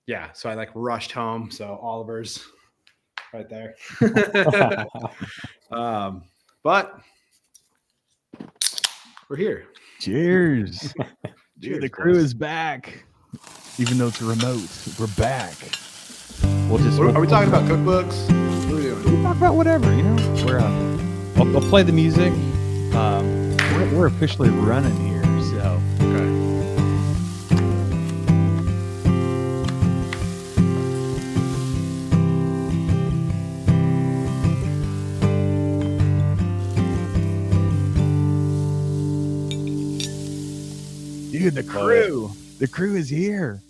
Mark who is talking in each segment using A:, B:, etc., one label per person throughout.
A: yeah, so I like rushed home. So Oliver's right there. But we're here.
B: Cheers. Dude,
A: Cheers,
B: the crew
A: boys.
B: is back. Even though it's remote, we're back.
A: Are we talking about cookbooks? What are we doing?
B: We'll talk about whatever, you know. We're I'll play the music. We're officially running here, so
A: Okay.
B: dude, the crew is here.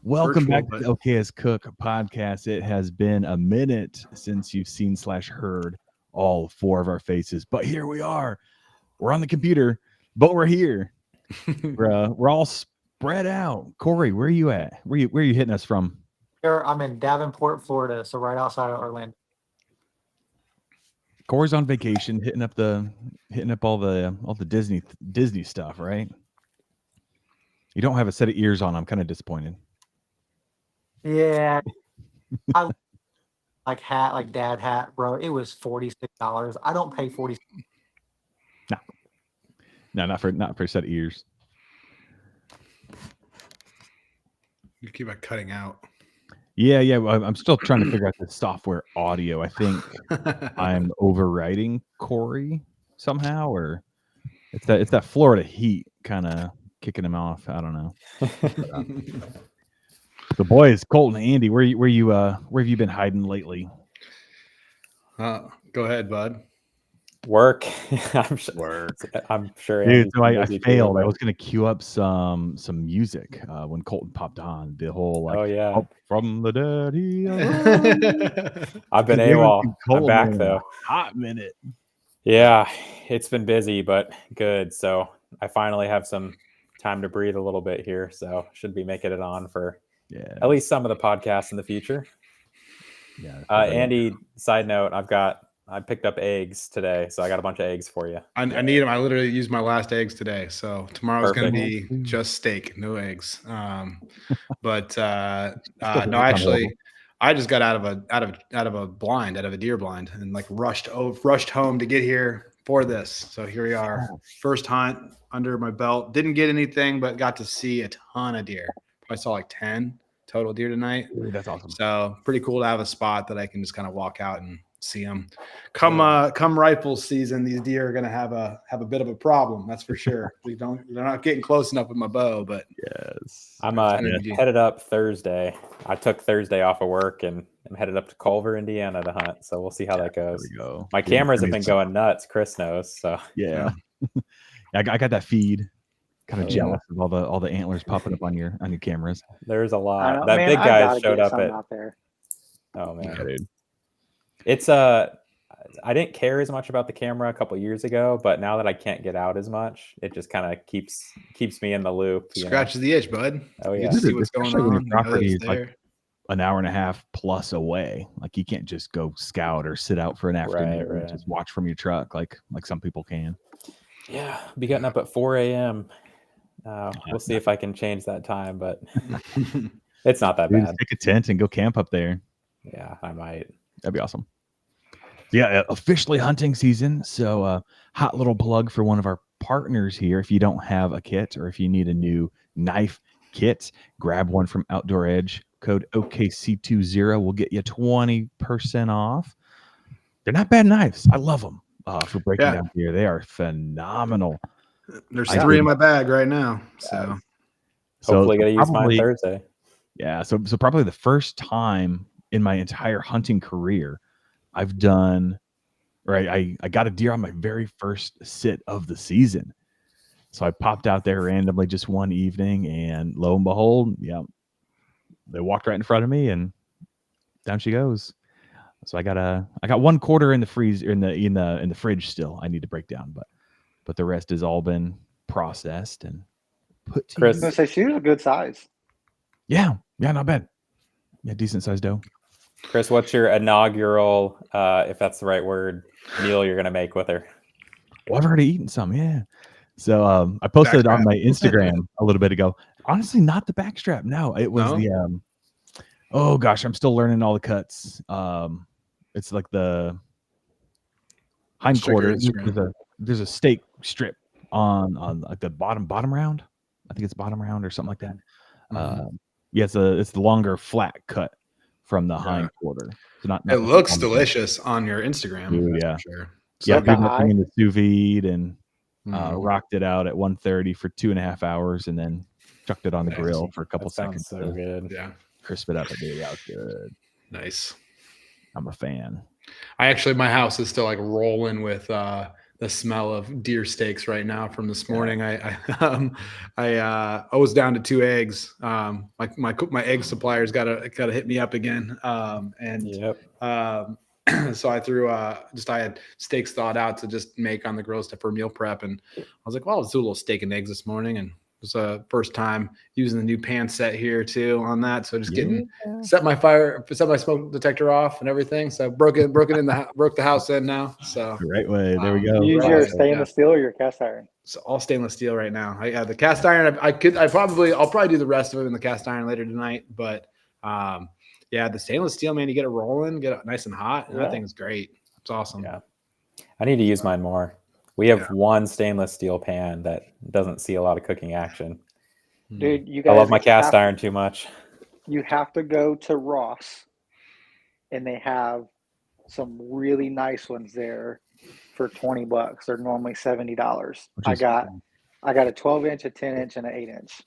B: Welcome
A: Virtual,
B: back to the Okayest Cook podcast. It has been a minute since you've seen / heard all 4 of our faces, but here we are. We're on the computer, but we're here. We're all spread out. Corey, where are you at? Where are you hitting us from?
C: I'm in Davenport, Florida, so right outside of Orlando.
B: Corey's on vacation, hitting up all the Disney stuff, right? You don't have a set of ears on. I'm kind of disappointed.
C: Yeah, I like dad hat, bro. It was $46. I don't pay $46.
B: No, not for a set of ears.
A: You keep on cutting out.
B: Yeah. Well, I'm still trying to figure out the software audio. I think I'm overriding Corey somehow, or it's that Florida heat kind of kicking him off. I don't know. The boys, Colton and Andy, where have you been hiding lately?
A: Go ahead, bud.
D: Work. I'm sure.
B: Dude, so I failed. I was gonna queue up some music when Colton popped on. The whole
D: Up
B: from the dead.
D: I've been AWOL. I'm back though.
B: Hot minute.
D: Yeah, it's been busy, but good. So I finally have some time to breathe a little bit here. So should be making it on for at least some of the podcasts in the future.
B: Yeah.
D: Andy, side note, I picked up eggs today, so I got a bunch of eggs for you.
A: I need them. I literally used my last eggs today, so tomorrow's going to be
B: Perfect.
A: just steak, no eggs. But no, actually, I just got out of a deer blind, and like rushed home to get here for this. So here we are, first hunt under my belt. Didn't get anything, but got to see a ton of deer. I saw like 10 total deer tonight.
B: Dude, that's awesome.
A: So pretty cool to have a spot that I can just kind of walk out and see them. Come rifle season, these deer are going to have a bit of a problem. That's for sure. They're not getting close enough with my bow, but
B: yes,
D: I'm headed up Thursday. I took Thursday off of work and I'm headed up to Culver, Indiana to hunt. So we'll see how that goes.
B: There we go.
D: My cameras have been going nuts. Chris knows. So
B: yeah. I got that feed. Kind of jealous of all the antlers popping up on your cameras.
D: There's a lot. That big guy showed up
C: out there.
D: Oh man,
B: yeah, dude.
D: It's I didn't care as much about the camera a couple years ago, but now that I can't get out as much, it just kind of keeps me in the loop.
A: Scratches the itch, bud.
D: Oh yeah,
A: you get to see what's going on.
B: When your property is like an hour and a half plus away. Like you can't just go scout or sit out for an afternoon and just watch from your truck like some people can.
D: Yeah, I'll be getting up at 4 a.m. We'll see if I can change that time, but it's not that bad.
B: Take a tent and go camp up there.
D: Yeah, I might.
B: That'd be awesome. Yeah, officially hunting season. So hot little plug for one of our partners here. If you don't have a kit or if you need a new knife kit, grab one from Outdoor Edge. Code OKC20 will get you 20% off. They're not bad knives. I love them for breaking down deer. They are phenomenal.
A: There's 3 in my bag right now. So
D: hopefully going to use mine Thursday.
B: Yeah, so probably the first time in my entire hunting career I've done, right? I got a deer on my very first sit of the season. So I popped out there randomly just one evening, and lo and behold, they walked right in front of me, and down she goes. So I got 1 quarter in the freezer in the fridge still. I need to break down, but the rest has all been processed and put to
E: Chris, I was gonna say she was a good size.
B: Yeah, not bad. Yeah, decent sized doe.
D: Chris, what's your inaugural, if that's the right word, meal you're gonna make with her?
B: Well, I've already eaten some, yeah. So I posted on my Instagram a little bit ago. Honestly, not the backstrap. No, it was Oh gosh, I'm still learning all the cuts. It's like the hindquarter. There's a steak strip on like the bottom round. I think it's bottom round or something like that. Yeah, it's the longer flat cut from the hindquarter. So not
A: it looks delicious on your Instagram.
B: Ooh, yeah,
A: for sure.
B: So
C: Like
B: threw
C: the
B: that thing
C: eye?
B: in the sous vide and rocked it out at 130 for 2.5 hours, and then chucked it on the grill for a couple seconds.
D: Sounds so good.
A: Yeah,
B: crisp it up. Dude, that was good.
A: nice.
B: I'm a fan.
A: My house is still like rolling with the smell of deer steaks right now from this morning. I was down to 2 eggs. My egg supplier's gotta hit me up again. So I threw I had steaks thawed out to just make on the grill stuff for meal prep, and I was like, well, let's do a little steak and eggs this morning, and it was the first time using the new pan set here too on that. So just set my smoke detector off and everything. So broke the house in now. So
B: the right way. There we go.
C: You use your stainless steel or your cast iron?
A: It's all stainless steel right now. I have the cast iron. I'll probably do the rest of it in the cast iron later tonight. But yeah, the stainless steel, man, you get it rolling, get it nice and hot. And that thing's great. It's awesome.
D: Yeah. I need to use mine more. We have one stainless steel pan that doesn't see a lot of cooking action.
C: Dude, you guys,
D: I love my cast iron too much.
C: You have to go to Ross, and they have some really nice ones there for $20. They're normally $70. I got a 12-inch, a 10-inch, and an 8-inch.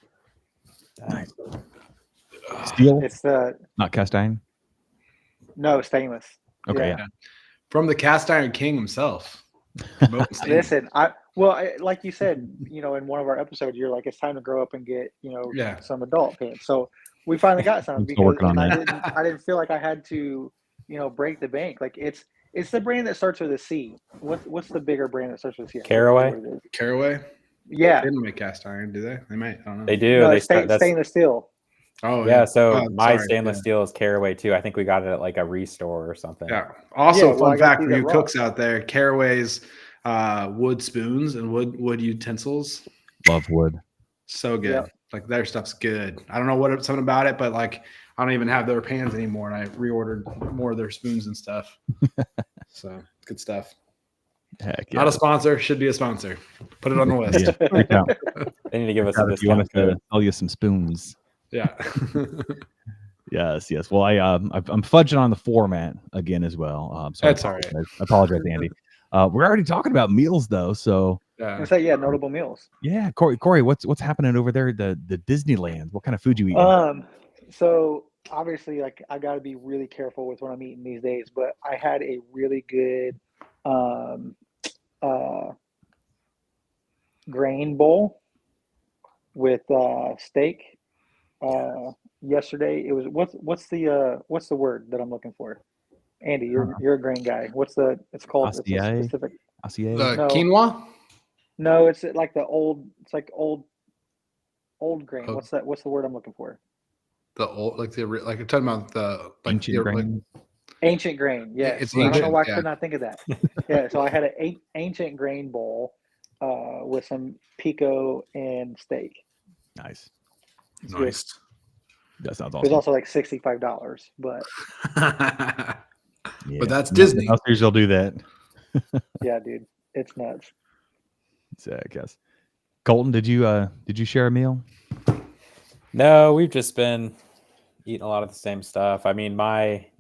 B: Nice. Steel?
C: It's the
B: not cast iron.
C: No, stainless.
B: Okay, yeah.
A: From the cast iron king himself.
C: Listen, like you said, in one of our episodes, you're like, it's time to grow up and get, some adult pants. So we finally got some because I didn't feel like I had to, break the bank. Like it's the brand that starts with a C. What's the bigger brand that starts with a C?
D: Caraway.
C: Yeah.
A: They don't make cast iron, do they? They might. I don't know.
D: They do.
C: No, stainless steel.
A: Oh
D: yeah. So my stainless steel is Caraway too. I think we got it at like a restore or something.
A: Yeah. Also, fun fact for you cooks out there: Caraway's wood spoons and wood utensils.
B: Love wood.
A: So good. Yeah. Like their stuff's good. I don't know something about it, but like I don't even have their pans anymore, and I reordered more of their spoons and stuff. So good stuff.
B: Heck yeah.
A: Not a sponsor, should be a sponsor. Put it on the list.
D: They need to give us a discount.
B: If you want us to sell you some spoons.
A: Yeah.
B: Yes. Well, I'm fudging on the format again as well. So
A: that's all right.
B: I apologize, Andy. We're already talking about meals though, so
C: notable meals.
B: Yeah, Corey, what's happening over there? The Disneyland. What kind of food you eating?
C: So obviously, like I got to be really careful with what I'm eating these days. But I had a really good grain bowl with steak. Yesterday it was what's the word that I'm looking for? Andy, you're a grain guy. It's called
B: Acai?
C: specific
A: quinoa?
C: No, it's like old grain. Oh. What's the word I'm looking for?
A: The old you're talking about the
B: ancient grain.
C: Ancient grain, yes.
A: It's
C: ancient. I don't know why I could not think of that. Yeah, so I had an ancient grain bowl with some pico and steak.
B: Nice.
A: Nice.
B: That sounds awesome.
C: It was also like $65, but
A: but that's Disney.
B: They'll do that.
C: Yeah, dude, it's nuts.
B: I guess. Colton, did you share a meal?
D: No, we've just been eating a lot of the same stuff. I mean,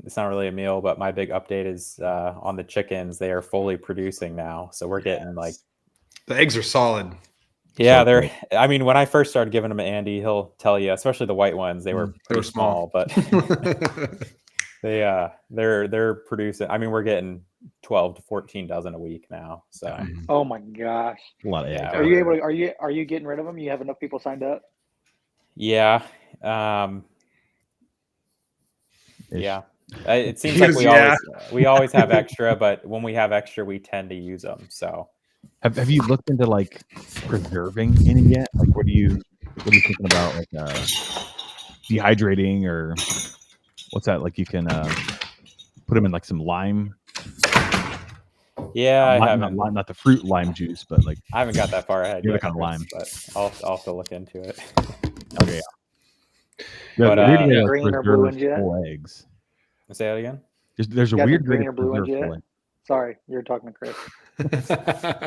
D: it's not really a meal, but my big update is on the chickens. They are fully producing now, so we're getting like
A: the eggs are solid.
D: Yeah, I mean, when I first started giving them to Andy, he'll tell you, especially the white ones, they were pretty small, but they're producing. I mean, we're getting 12 to 14 dozen a week now. So,
C: oh my gosh,
B: a lot of eggs.
C: Are you able to? Are you getting rid of them? You have enough people signed up?
D: Yeah. Yeah. It seems like we always have extra, but when we have extra, we tend to use them. So.
B: Have you looked into like preserving any yet? Like, what are you thinking about? Like dehydrating or what's that? Like you can put them in like some lime.
D: Yeah, I haven't.
B: Not the fruit lime juice, but like
D: I haven't got that far ahead.
B: You're kind of lime,
D: but I'll have to look into it.
B: Okay.
D: But
C: green or blue ones yet?
B: Whole eggs.
D: Say that again.
B: There's a weird
C: green or blue ones yet? Sorry, you're talking to Chris.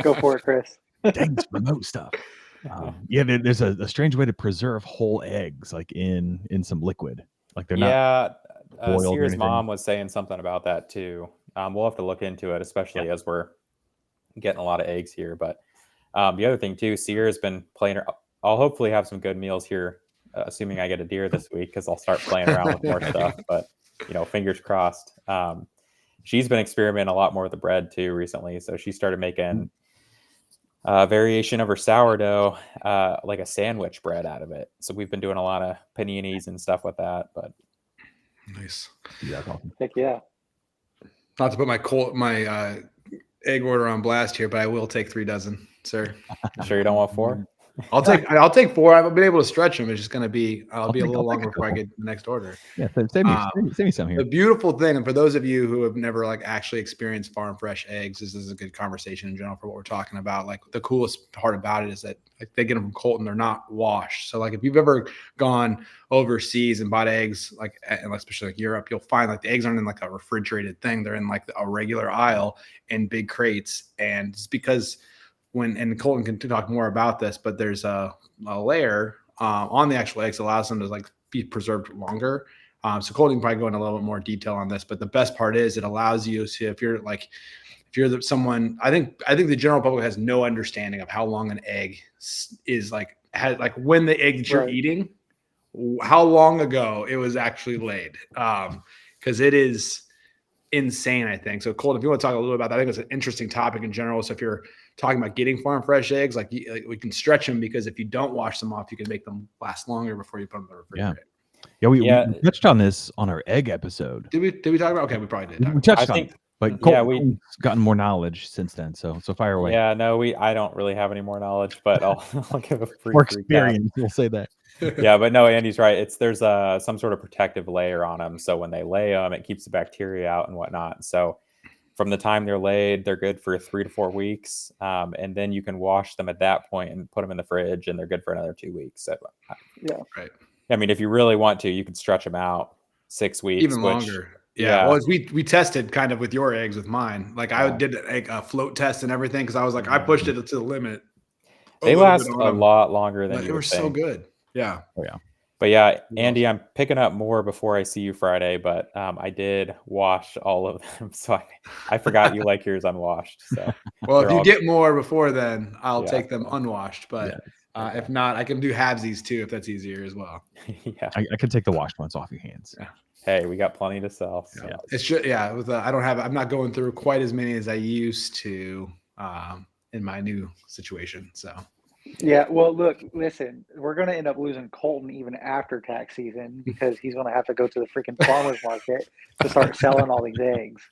C: Go for it, Chris.
B: Dang, remote stuff. There's a strange way to preserve whole eggs, like in some liquid, like they're not.
D: Sierra's mom was saying something about that too. We'll have to look into it, especially as we're getting a lot of eggs here. But the other thing too, Sierra's been playing. I'll hopefully have some good meals here, assuming I get a deer this week, because I'll start playing around with more stuff. But fingers crossed. She's been experimenting a lot more with the bread too recently, so she started making variation of her sourdough, like a sandwich bread out of it. So we've been doing a lot of paninis and stuff with that. But
A: nice.
B: Yeah, awesome.
C: Heck yeah.
A: Not to put my egg order on blast here, but I will take 3 dozen, sir.
D: Sure you don't want 4?
A: I'll take 4. I've been able to stretch them. It's just going to be a little longer before I get the next order.
B: Yeah, save me some here.
A: The beautiful thing, and for those of you who have never actually experienced farm fresh eggs, this is a good conversation in general for what we're talking about. Like the coolest part about it is that they get them from Colton, they're not washed. So if you've ever gone overseas and bought eggs, and especially Europe, you'll find the eggs aren't in a refrigerated thing. They're in a regular aisle in big crates, and it's because and Colton can talk more about this, but there's a layer on the actual eggs that allows them to be preserved longer. So Colton can probably go into a little bit more detail on this, but the best part is it allows you to, if you're someone, I think the general public has no understanding of how long an egg is when the egg that you're eating, how long ago it was actually laid. Because it is insane, I think. So Colton, if you want to talk a little about that, I think it's an interesting topic in general. So if you're talking about getting farm fresh eggs, we can stretch them, because if you don't wash them off, you can make them last longer before you put them in the refrigerator.
B: We touched on this on our egg episode.
A: Did we talk about? Okay, we probably did.
B: We touched on it, but Colton's gotten more knowledge since then. So fire away.
D: Yeah, no, I don't really have any more knowledge, but I'll give a free
B: experience. We'll say that.
D: Yeah, but no, Andy's right. There's some sort of protective layer on them, so when they lay them, it keeps the bacteria out and whatnot. So from the time they're laid, they're good for 3 to 4 weeks, and then you can wash them at that point and put them in the fridge, and they're good for another 2 weeks. So,
C: yeah,
A: right.
D: I mean, if you really want to, you could stretch them out 6 weeks,
A: even longer. Yeah. Well, we tested kind of with your eggs with mine. I did a float test and everything, because I was I pushed it to the limit.
D: They last a lot longer than you would think.
A: So good. Yeah.
B: Oh yeah.
D: But yeah, Andy, I'm picking up more before I see you Friday, but I did wash all of them, so I forgot you like yours unwashed. So
A: well, if you get more before then, I'll take them unwashed. But if not, I can do halvesies too, if that's easier as well.
D: Yeah,
B: I can take the washed ones off your hands.
D: Yeah. Hey, we got plenty to sell. So.
A: Yeah. It's just I'm not going through quite as many as I used to in my new situation. So.
C: Yeah, well, look, listen, we're going to end up losing Colton even after tax season, because he's going to have to go to the freaking farmer's market to start selling all these eggs.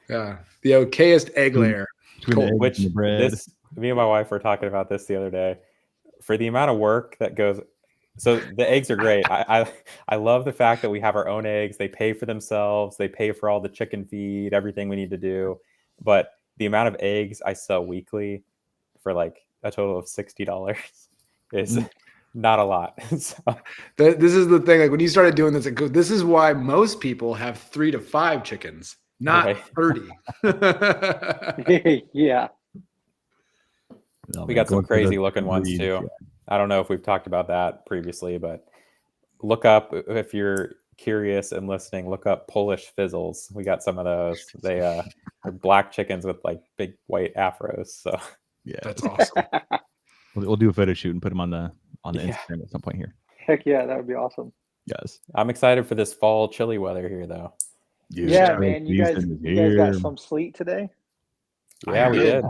A: Yeah, the Okayest egg layer.
D: Which me and my wife were talking about this the other day. For the amount of work that goes, so the eggs are great. I love the fact that we have our own eggs. They pay for themselves. They pay for all the chicken feed, everything we need to do. But the amount of eggs I sell weekly for a total of $60 is not a lot. So.
A: This is the thing. When you started doing this, this is why most people have 3 to 5 chickens, not 30.
C: Yeah.
D: We got some crazy looking ones too. Yeah. I don't know if we've talked about that previously, but look up, if you're curious and listening, look up Polish fizzles. We got some of those. They're black chickens with big white afros. So.
B: Yeah,
A: that's awesome.
B: We'll do a photo shoot and put them on the Instagram at some point here.
C: Heck yeah, that would be awesome.
B: Yes,
D: I'm excited for this fall chilly weather here, though.
C: Yeah, man, you guys got some sleet today.
D: Yeah, we did.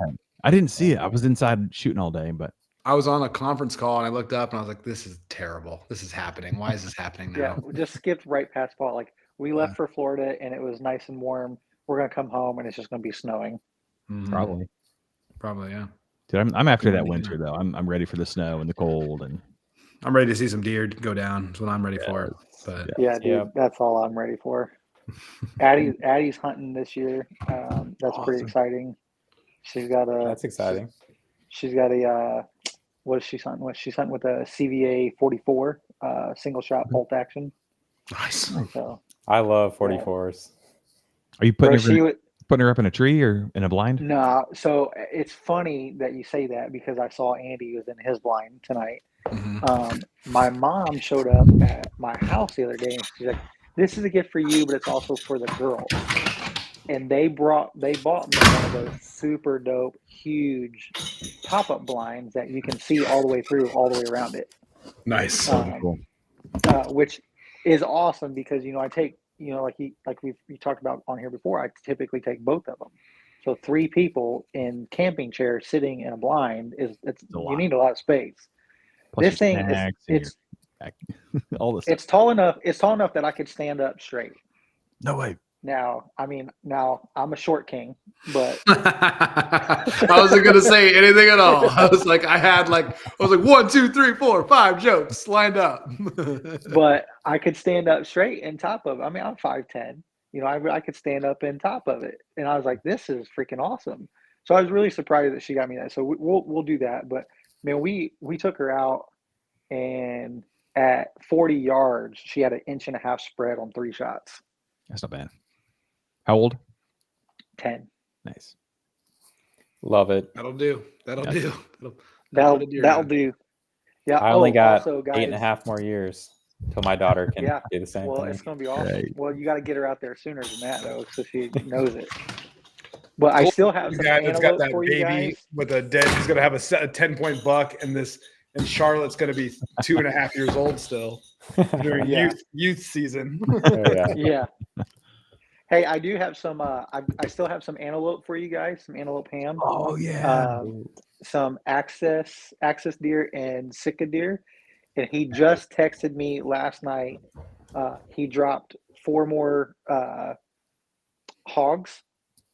B: I didn't see it. I was inside shooting all day, but
A: I was on a conference call and I looked up and I was like, "This is terrible. This is happening. Why is this happening now?"
C: Yeah, we just skipped right past fall. We left for Florida and it was nice and warm. We're gonna come home and it's just gonna be snowing.
B: Mm-hmm.
A: Probably, yeah.
B: Dude, I'm after that winter though. I'm ready for the snow and the cold, and
A: I'm ready to see some deer go down. That's what I'm ready for. But
C: dude, that's all I'm ready for. Addie's hunting this year. That's pretty exciting. She's got a.
D: That's exciting.
C: She's got a. What is she hunting with? She's hunting with a CVA 44 single shot bolt action.
A: Nice.
C: So
D: I love 44s.
B: Are you putting her up in a tree or in a blind?
C: No. So it's funny that you say that because I saw Andy was in his blind tonight.
A: Mm-hmm.
C: My mom showed up at my house the other day and she's like, "This is a gift for you, but it's also for the girls." And they bought me one of those super dope, huge pop-up blinds that you can see all the way through, all the way around it.
A: Nice.
B: Cool.
C: Which is awesome because I take like we talked about on here before. I typically take both of them. So 3 people in camping chairs sitting in a blind you need a lot of space.
B: Plus
C: this thing is
B: all this.
C: It's tall enough. It's tall enough that I could stand up straight.
B: No way.
C: Now I'm a short king, but
A: I wasn't gonna say anything at all. I was like 1, 2, 3, 4, 5 jokes lined up.
C: But I could stand up straight in top of it. I mean, I'm 5'10". I could stand up in top of it, and I was like, "This is freaking awesome." So I was really surprised that she got me that. So we'll do that. But man, we took her out, and at 40 yards, she had an 1.5 inch spread on 3 shots.
B: That's not bad. How old?
C: 10.
B: Nice.
D: Love it.
A: That'll do. That'll do.
C: That'll do. Yeah.
D: I only got
C: also, guys,
D: 8.5 more years till my daughter can do the same
C: well,
D: thing.
C: it's going to be awesome.
B: Right.
C: Well, you got to get her out there sooner than that, though, so she knows it. But I still have some
A: guy that's got that
C: for you
A: baby
C: guys.
A: with a dead. He's gonna have a 10-point buck, and Charlotte's gonna be 2.5 years old still during youth season.
C: Yeah. Hey, I do have some. I still have some antelope for you guys. Some antelope ham.
B: Oh yeah.
C: Some axis deer and Sitka deer, and he just texted me last night. He dropped 4 more hogs.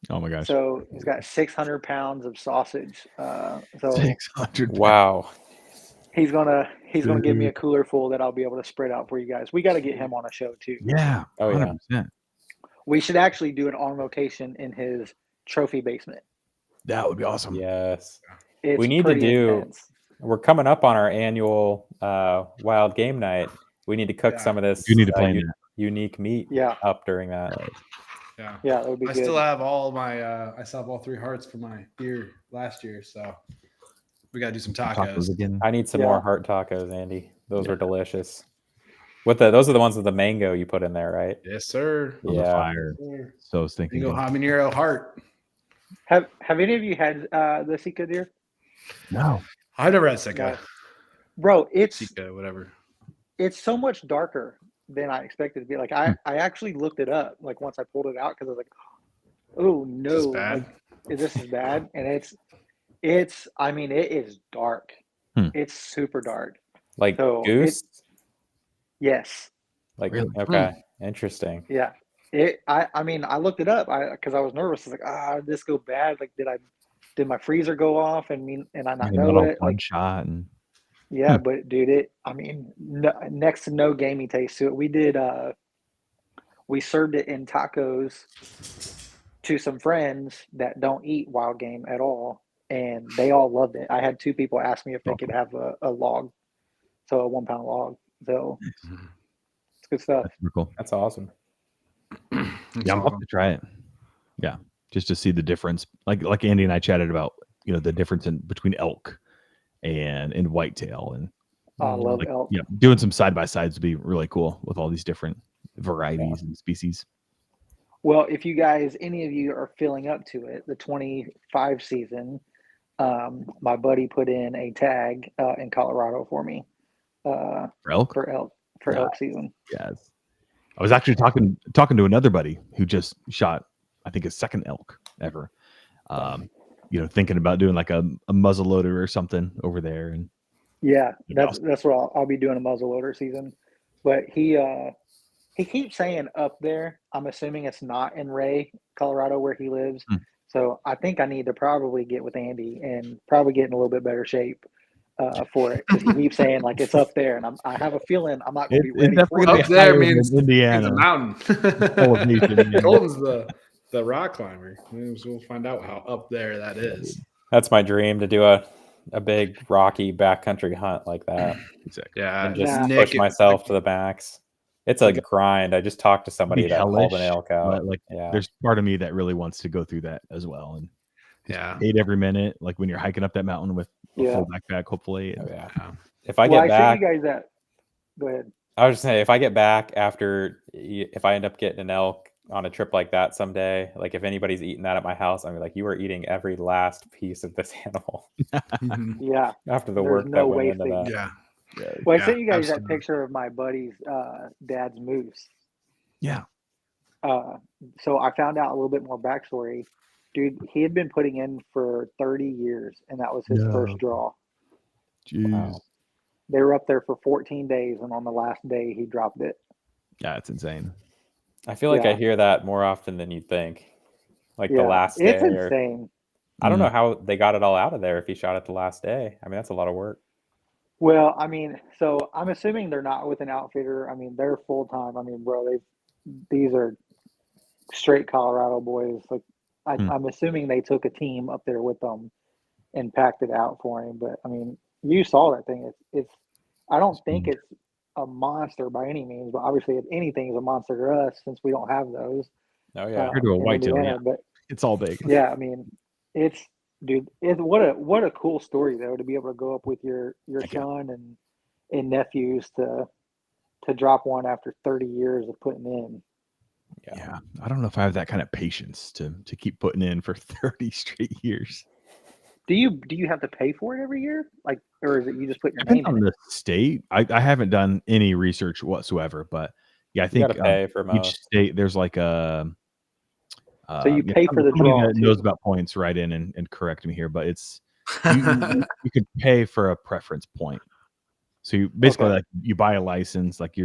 B: Oh my gosh.
C: So he's got 600 pounds of sausage. So
B: 600.
D: Wow.
C: He's gonna give me a cooler full that I'll be able to spread out for you guys. We got to get him on a show too.
B: Yeah.
D: Oh 100%.
B: Yeah.
C: We should actually do an on location in his trophy basement.
B: That would be awesome.
D: Yes.
C: It's
D: we need to do.
C: intense.
D: We're coming up on our annual wild game night. We need to cook some of this.
B: You need to plan
D: unique meat. Up during that.
C: Yeah, that would be good.
A: I still have all my. I still have all 3 hearts for my deer last year, so we gotta do some tacos
B: again.
D: I need some more heart tacos, Andy. Those are delicious. Those are the ones with the mango you put in there, right?
A: Yes, sir.
B: Fire. So I was thinking.
A: Mango habanero heart.
C: Have any of you had the Sitka deer?
B: No,
A: I never had Sitka.
C: Bro, it's
A: Sitka, whatever.
C: It's so much darker than I expected it to be. Like I actually looked it up. Like once I pulled it out because I was like, "Oh no,
A: This is bad.
C: This is bad." And it's. I mean, it is dark. It's super dark.
D: Like goose.
C: Yes.
D: Like okay, interesting.
C: Yeah. I mean, I looked it up because I was nervous. I was like, this go bad? Like, did my freezer go off? And I not know it?
B: One shot and.
C: Yeah, but dude, next to no gamey taste to it. We did. We served it in tacos to some friends that don't eat wild game at all, and they all loved it. I had 2 people ask me if they could have a log, so a 1 pound log. So it's good stuff.
B: That's cool.
D: That's awesome.
B: Yeah, I'm up to try it. Yeah, just to see the difference. Like Andy and I chatted about, the difference between elk and whitetail, and
C: I love elk.
B: Doing some side by sides would be really cool with all these different varieties and species.
C: Well, if you guys, any of you are filling up to it, the 25 season, my buddy put in a tag in Colorado for me.
B: For elk
C: season.
B: Yes. I was actually talking to another buddy who just shot, I think, his second elk ever. Thinking about doing like a muzzle loader or something over there. And
C: that's what I'll be doing, a muzzle loader season. But he keeps saying up there. I'm assuming it's not in Ray, Colorado, where he lives. So I think I need to probably get with Andy and probably get in a little bit better shape for it, because he keeps saying like it's up there, and I have a feeling I'm not going to be ready for it.
A: Up there means
B: Indiana,
A: the mountain. Colton's the rock climber. We'll find out how up there that is.
D: That's my dream, to do a a big rocky backcountry hunt like that.
B: Exactly.
A: Yeah,
D: And just
A: Nick,
D: push myself to the max. It's a grind. I just talked to somebody that hauled an elk out.
B: Like, there's part of me that really wants to go through that as well, and hate every minute. Like when you're hiking up that mountain with a full backpack, hopefully. And,
D: if I get back,
C: you guys that. Go ahead.
D: I was just saying, if I get back if I end up getting an elk on a trip like that someday, like if anybody's eating that at my house, I'm like, you are eating every last piece of this animal.
C: Yeah.
D: After the work that went into that.
A: Yeah.
C: Well, I sent you guys that picture of my buddy's dad's moose.
B: Yeah.
C: So I found out a little bit more backstory. Dude, he had been putting in for 30 years, and that was his first draw.
B: Jeez.
C: Wow. They were up there for 14 days, and on the last day, he dropped it.
B: Yeah, it's insane.
D: I feel like I hear that more often than you'd think. Like the last day.
C: It's insane.
D: I don't know how they got it all out of there if he shot it the last day. I mean, that's a lot of work.
C: Well, I mean, so I'm assuming they're not with an outfitter. I mean, they're full time. I mean, bro, these are straight Colorado boys. Like, I'm assuming they took a team up there with them and packed it out for him. But I mean, you saw that thing. It's. I don't think it's a monster by any means, but obviously, if anything is a monster to us since we don't have those.
D: Oh yeah,
B: compared to a whitetail,
C: but
B: it's all big.
C: Yeah, I mean, what a cool story though, to be able to go up with your son and nephews to drop one after 30 years of putting in.
B: Yeah, I don't know if I have that kind of patience to keep putting in for 30 straight years.
C: Do you have to pay for it every year, like, or is it you just put your
B: Depends
C: name
B: on
C: in
B: the state? I haven't done any research whatsoever, but yeah, I think
D: you gotta pay for
B: each
D: most.
B: state there's like a.
C: So you pay for the draw.
B: That knows about points, right in and correct me here, but it's you could pay for a preference point. So you basically like you buy a license, like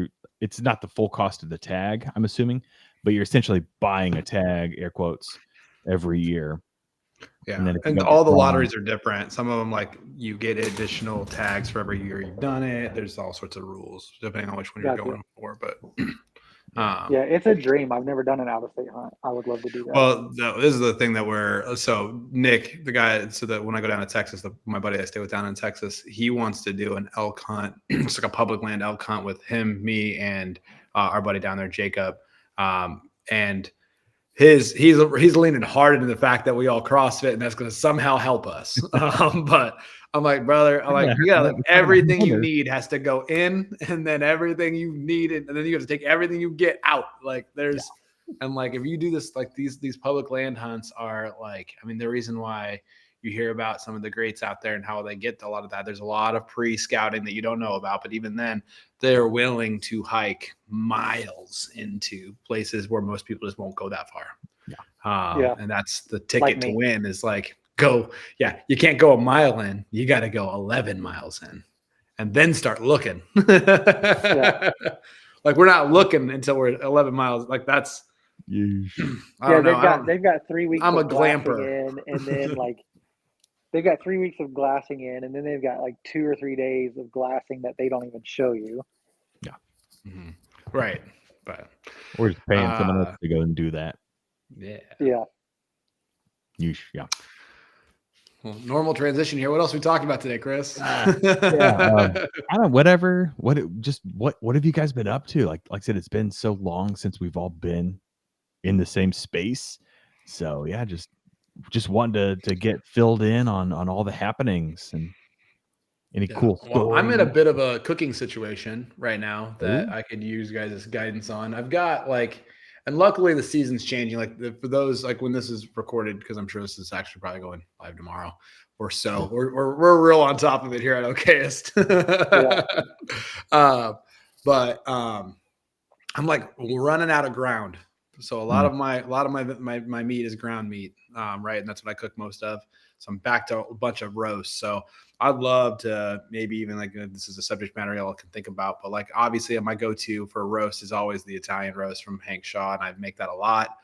B: it's not the full cost of the tag, I'm assuming, but you're essentially buying a tag, air quotes, every year.
A: Yeah, and all the lotteries are different. Some of them, like, you get additional tags for every year you've done it. There's all sorts of rules depending on which one you're going for. But
C: yeah, it's a dream. I've never done an out-of-state hunt. I would love to do that.
A: Well, no, this is the thing that so Nick, the guy, so that when I go down to Texas, my buddy I stay with down in Texas, he wants to do an elk hunt. It's like a public land elk hunt with him, me, and our buddy down there, Jacob, and. He's leaning hard into the fact that we all CrossFit and that's going to somehow help us. But I'm like, brother, everything you need has to go in, and then everything you need, and then you have to take everything you get out. Like and like if you do this, like these public land hunts are like, I mean, the reason why you hear about some of the greats out there and how they get a lot of that. There's a lot of pre-scouting that you don't know about, but even then, they're willing to hike miles into places where most people just won't go that far. And that's the ticket to win is like, you can't go a mile in, you got to go 11 miles in and then start looking. Like we're not looking until we're 11 miles. Like that's,
C: they've got 3 weeks. I'm a glamper. And then like, they've got 3 weeks of glassing in, and then they've got like 2 or 3 days of glassing that they don't even show you.
B: Yeah.
A: Mm-hmm. Right. But
B: we're just paying someone else to go and do that.
A: Yeah.
C: Yeah.
B: Yeah.
A: Well, normal transition here. What else are we talking about today, Chris?
B: I don't know, whatever. What have you guys been up to? Like I said, it's been so long since we've all been in the same space. So yeah, just wanted to get filled in on all the happenings and any cool stories.
A: Well, I'm in a bit of a cooking situation right now that I could use guys as guidance on. I've got and luckily the season's changing. Like for those, like when this is recorded, because I'm sure this is actually probably going live tomorrow or so. We're real on top of it here at Okayest. But I'm like running out of ground. So a lot of my meat is ground meat, right? And that's what I cook most of. So I'm back to a bunch of roasts. So I'd love to maybe even this is a subject matter I can think about, but like obviously my go-to for roast is always the Italian roast from Hank Shaw, and I make that a lot.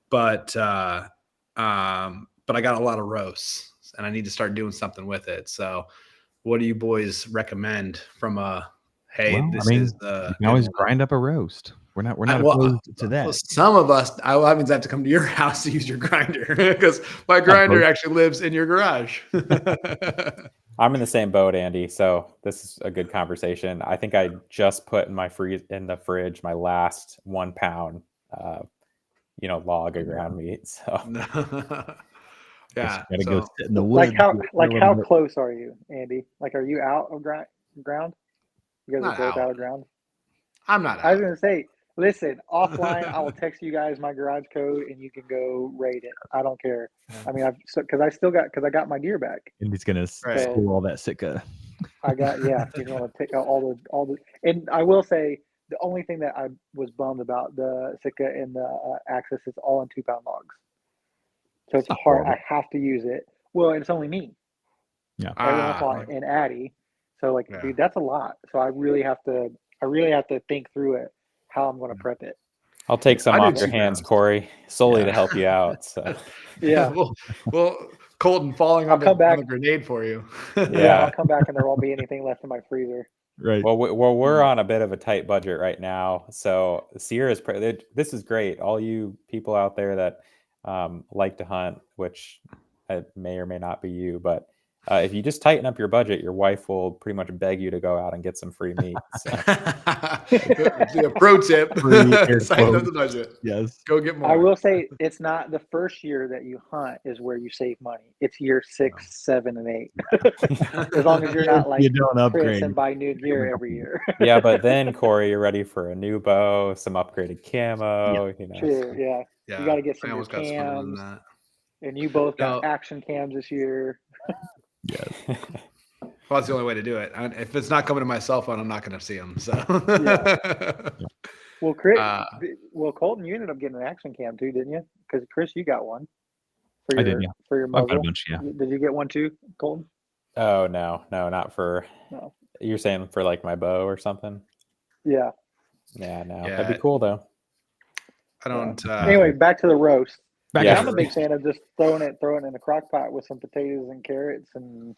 A: But I got a lot of roasts, and I need to start doing something with it. So what do you boys recommend from you can always
B: grind up a roast. We're not opposed to that.
A: Some of us, that means I have to come to your house to use your grinder because my grinder actually lives in your garage.
D: I'm in the same boat, Andy. So this is a good conversation. I think I just put in the fridge my last 1 pound, log of ground meat. So
A: yeah,
B: gotta go sit in the woods.
C: How close are you, Andy? Like, are you out of ground? You guys are both out of ground.
A: I'm not out.
C: I was gonna say, listen, offline, I will text you guys my garage code and you can go raid it. I don't care. I mean, because I got my deer back.
B: And he's gonna steal all that Sitka.
C: He's gonna take out all the. And I will say, the only thing that I was bummed about the Sitka and the Axis is all in 2 pound logs. So it's hard. I have to use it. Well, it's only me.
B: Yeah.
C: And Addie. So dude, that's a lot. So I really have to think through it, how I'm going to prep it.
D: I'll take some off your hands, Corey, solely to help you out. So
C: yeah.
A: well, Colton falling on a grenade for you.
C: Yeah, I'll come back and there won't be anything left in my freezer.
B: Right.
D: Well, we're on a bit of a tight budget right now. So Sierra's this is great. All you people out there that like to hunt, which may or may not be you, but if you just tighten up your budget, your wife will pretty much beg you to go out and get some free meat. So.
A: Pro tip: tighten up the budget.
B: Yes,
A: go get more.
C: I will say it's not the first year that you hunt is where you save money. It's year 6, 7, and 8. As long as you're not like
B: you don't upgrade
C: Chris and buy new gear every year.
D: Yeah, but then Corey, you're ready for a new bow, some upgraded camo.
C: True. Yeah. You got to get some new cams. And you both got action cams this year.
B: Yes.
A: Well, that's the only way to do it. If it's not coming to my cell phone, I'm not going to see them. So.
C: Well, Chris. Colton, you ended up getting an action cam too, didn't you? Because Chris, you got one.
B: I did. Yeah.
C: For your muzzle.
B: I've got a bunch. Yeah.
C: Did you get one too, Colton?
D: Oh no, not for. No. You're saying for like my bow or something?
C: Yeah.
D: Yeah. No, that'd be cool though.
A: I don't.
C: Anyway, back to the roast.
D: Yeah.
C: I'm a big fan of just throwing it in a crock pot with some potatoes and carrots and.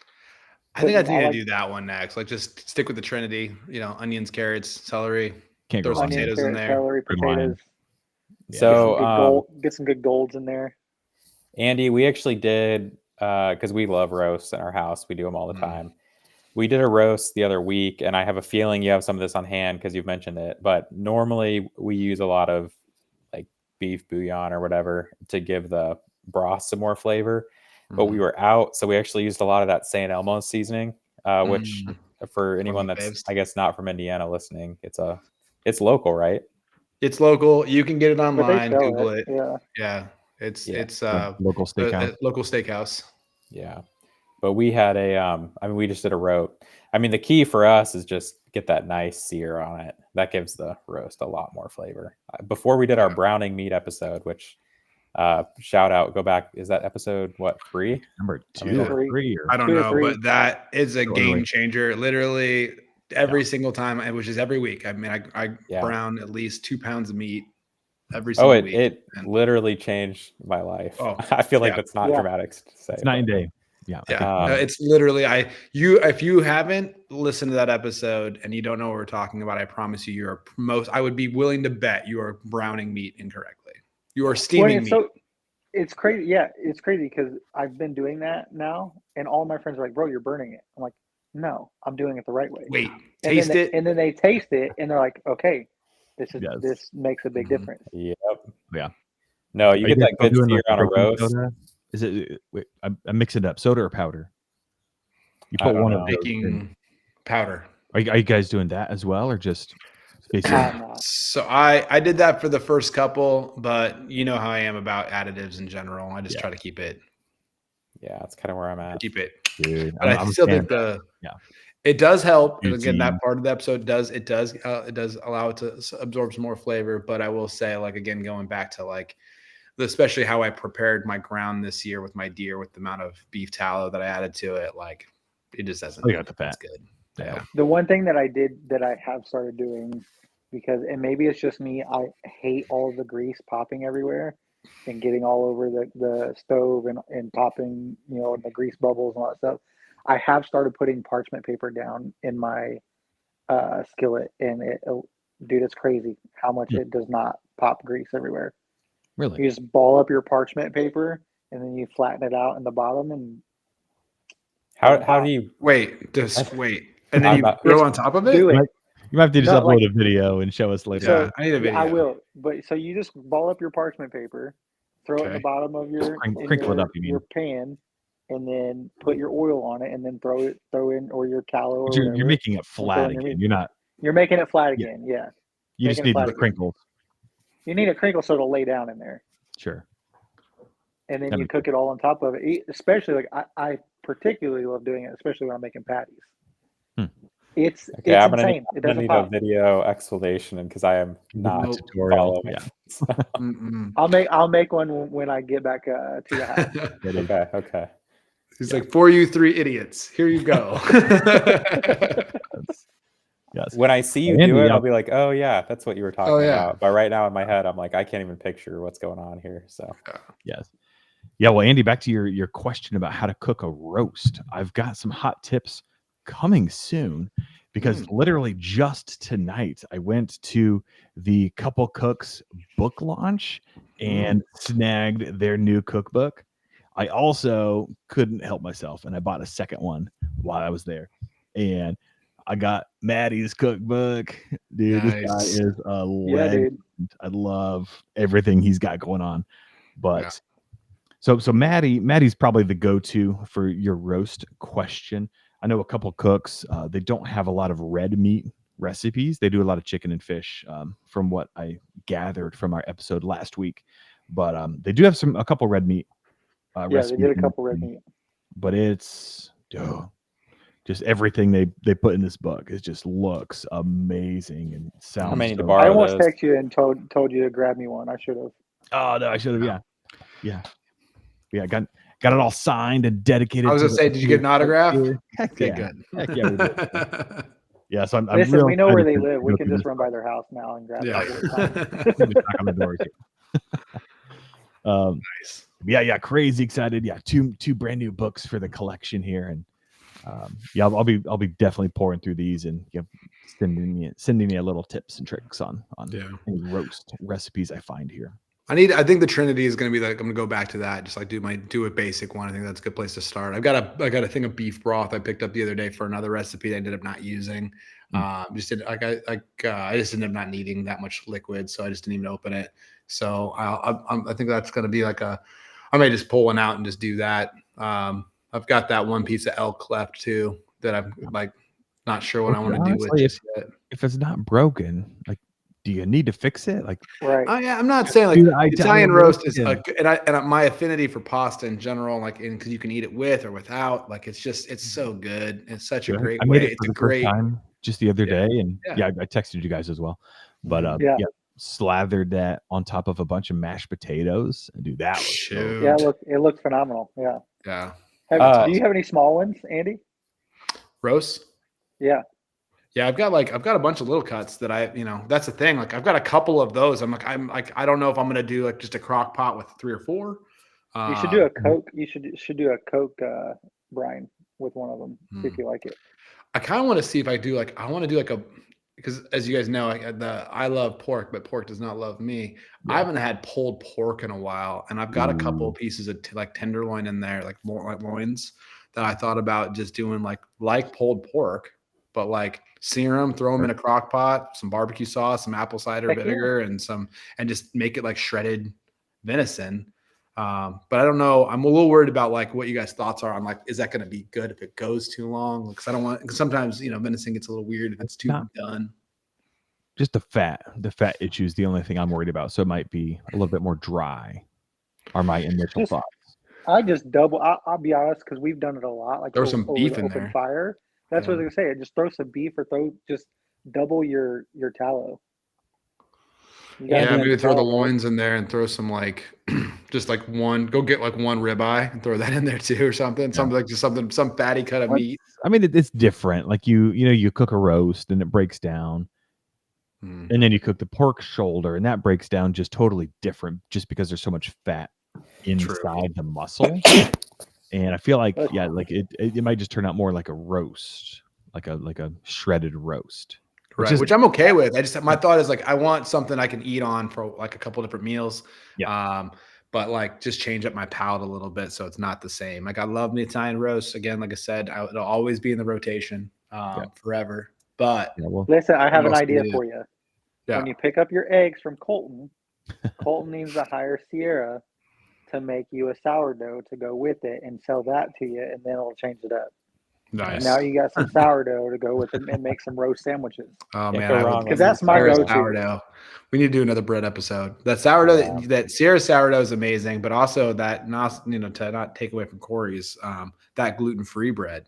A: I think I need to do that one next. Like, just stick with the Trinity. Onions, carrots, celery. Throw some potatoes in there.
C: Celery, potatoes.
D: So
C: get some good golds in there.
D: Andy, we actually did because we love roasts in our house. We do them all the time. We did a roast the other week, and I have a feeling you have some of this on hand because you've mentioned it. But normally we use a lot of like beef bouillon or whatever to give the broth some more flavor. But we were out, so we actually used a lot of that St. Elmo's seasoning, which for anyone that's I guess not from Indiana listening, it's local, right?
A: It's local. You can get it online. Google it. Yeah. It's
B: local steakhouse.
A: Local steakhouse.
D: Yeah. But we had we just did a roast. I mean, the key for us is just get that nice sear on it. That gives the roast a lot more flavor. Before we did our browning meat episode, which shout out, go back. Is that episode 3?
B: Number 2 or 3?
A: I don't know, but that is a game changer. Literally every single time, which is every week. I mean, I brown at least 2 pounds of meat every single week.
D: It literally changed my life. I feel like that's not dramatic to say.
B: It's night and day. Yeah.
A: It's literally if you haven't listened to that episode and you don't know what we're talking about, I promise you, I would be willing to bet you are browning meat incorrectly. You are steaming meat.
C: So it's crazy. Yeah, it's crazy because I've been doing that now, and all my friends are like, "Bro, you're burning it." I'm like, "No, I'm doing it the right way."
A: Wait, taste it,
C: and then they taste it, and they're like, "Okay, this makes a big difference."
D: Yep.
B: Yeah.
D: No, you get that good sear on a roast.
B: Soda? Is it? Wait, I mix it up. Soda or powder? You put one of
A: baking powder.
B: Are you guys doing that as well, or just?
A: So I did that for the first couple, but you know how I am about additives in general. I just try to keep it.
D: Yeah, that's kind of where I'm at.
A: Keep it.
B: Dude,
A: but I still think it does help. And again, that part of the episode does allow it to absorb some more flavor. But I will say, like, again, going back to especially how I prepared my ground this year with my deer, with the amount of beef tallow that I added to it, like it just doesn't.
B: You got the fat.
A: Good.
C: Yeah. The one thing that I did that I have started doing, and maybe it's just me, I hate all the grease popping everywhere and getting all over the stove and popping, the grease bubbles and all that stuff. I have started putting parchment paper down in my skillet, and dude, it's crazy how much it does not pop grease everywhere.
B: Really?
C: You just ball up your parchment paper and then you flatten it out in the bottom. And
D: how do you
A: wait? Just wait, and then you grill on top of it.
C: Do it.
B: You might have to just upload a video and show us later.
C: So,
A: I need a video.
C: I will. But so you just ball up your parchment paper, throw it in the bottom of your
B: crinkle it up. You mean
C: your pan, and then put your oil on it, and then throw in or your tallow. Or
B: you're making it flat again.
C: You're making it flat again. Yeah.
B: You just need the crinkles.
C: You need a crinkle so it'll lay down in there.
B: Sure.
C: And then you cook it all on top of it. Especially like I particularly love doing it, especially when I'm making patties. It's
D: I'm
C: insane.
D: Gonna need a video explanation because I am not
B: tutorial.
C: I'll make one when I get back to the house.
D: Okay.
A: He's like, for you three idiots, here you go.
B: Yes.
D: When I see you do it, I'll be like, oh yeah, that's what you were talking about. But right now in my head, I'm like, I can't even picture what's going on here. So
B: yes. Yeah. Well, Andy, back to your question about how to cook a roast. I've got some hot tips coming soon because literally just tonight I went to the Couple Cooks book launch and snagged their new cookbook. I also couldn't help myself and I bought a second one while I was there, and I got Maddie's cookbook. Dude, This guy is a legend. I love everything he's got going on. But so Maddie's probably the go-to for your roast question. I know a Couple Cooks, they don't have a lot of red meat recipes. They do a lot of chicken and fish, from what I gathered from our episode last week. But they do have a couple red meat recipes.
C: They did a couple red meat.
B: But it's just everything they put in this book. It just looks amazing and sounds.
D: How many to
C: I
D: borrow?
C: almost texted you and told you to grab me one. I should have.
B: Oh no, I should have. Yeah. Got it all signed and dedicated.
A: I was gonna say, did you get an autograph?
B: Heck yeah, good. Heck yeah, we did. Yeah, so
C: Listen, we know where they live. We can just run by their house now and grab
B: it. Knock on the door too. Nice. Yeah, crazy excited. Yeah, two brand new books for the collection here, and I'll be definitely pouring through these and sending me a little tips and tricks on any roast recipes I find here.
A: I think the Trinity is going to be like, I'm going to go back to that. Just like do a basic one. I think that's a good place to start. I got a thing of beef broth I picked up the other day for another recipe I ended up not using. I just ended up not needing that much liquid, so I just didn't even open it. So I think that's going to be like I may just pull one out and just do that. I've got that one piece of elk left too that I'm like not sure what I want to do with it.
B: If it's not broken, like, do you need to fix it? Like,
C: right?
A: I'm not saying like Italian roast is and my affinity for pasta in general, like, because you can eat it with or without. Like, it's so good. It's such a great way. It's a great time
B: just the other day, and I texted you guys as well. But slathered that on top of a bunch of mashed potatoes, and do that.
C: It looked phenomenal. Yeah. Do you have any small ones, Andy?
A: Roast?
C: Yeah.
A: Yeah, I've got a bunch of little cuts that that's the thing. Like, I've got a couple of those. I'm like, I don't know if I'm gonna do like just a crock pot with 3 or 4.
C: You should do a Coke. You should do a Coke brine with one of them. See if you like it.
A: I kind of want to see if I want to do because as you guys know, I love pork, but pork does not love me. Yeah. I haven't had pulled pork in a while, and I've got a couple of pieces of like tenderloin in there, like more like loins that I thought about just doing like pulled pork, but like sear them, throw them in a crock pot, some barbecue sauce, some apple cider vinegar, and just make it like shredded venison. But I don't know. I'm a little worried about like what you guys' thoughts are on like, is that going to be good if it goes too long? Because I don't want. Because sometimes venison gets a little weird if it's too done.
B: Just the fat issue is the only thing I'm worried about. So it might be a little bit more dry. Are my initial thoughts?
C: I just double. I'll be honest, because we've done it a lot. Like,
A: there was some beef in there.
C: Fire. That's what I was gonna say. Just throw some beef or just double your tallow.
A: Maybe throw the loins in there and throw some like just like go get like one ribeye and throw that in there too or something. Something like just some fatty cut of meat.
B: I mean, it's different. Like you cook a roast and it breaks down. And then you cook the pork shoulder and that breaks down just totally different just because there's so much fat inside the muscle. And I feel like it might just turn out more like a roast, like a shredded roast.
A: Right, which I'm okay with. I just my thought is like I want something I can eat on for like a couple different meals.
B: Yeah.
A: But like just change up my palate a little bit so it's not the same. Like I love the Italian roast. Again, like I said, it'll always be in the rotation forever. But
C: listen, I have an idea for you.
A: Yeah.
C: When you pick up your eggs from Colton, Colton needs to hire Sierra to make you a sourdough to go with it and sell that to you, and then it'll change it up.
A: Nice.
C: And now you got some sourdough to go with it and make some roast sandwiches.
A: Oh man,
C: because that's my go-to.
A: Sourdough. We need to do another bread episode. That sourdough, that Sierra sourdough is amazing, but also that to not take away from Corey's, that gluten-free bread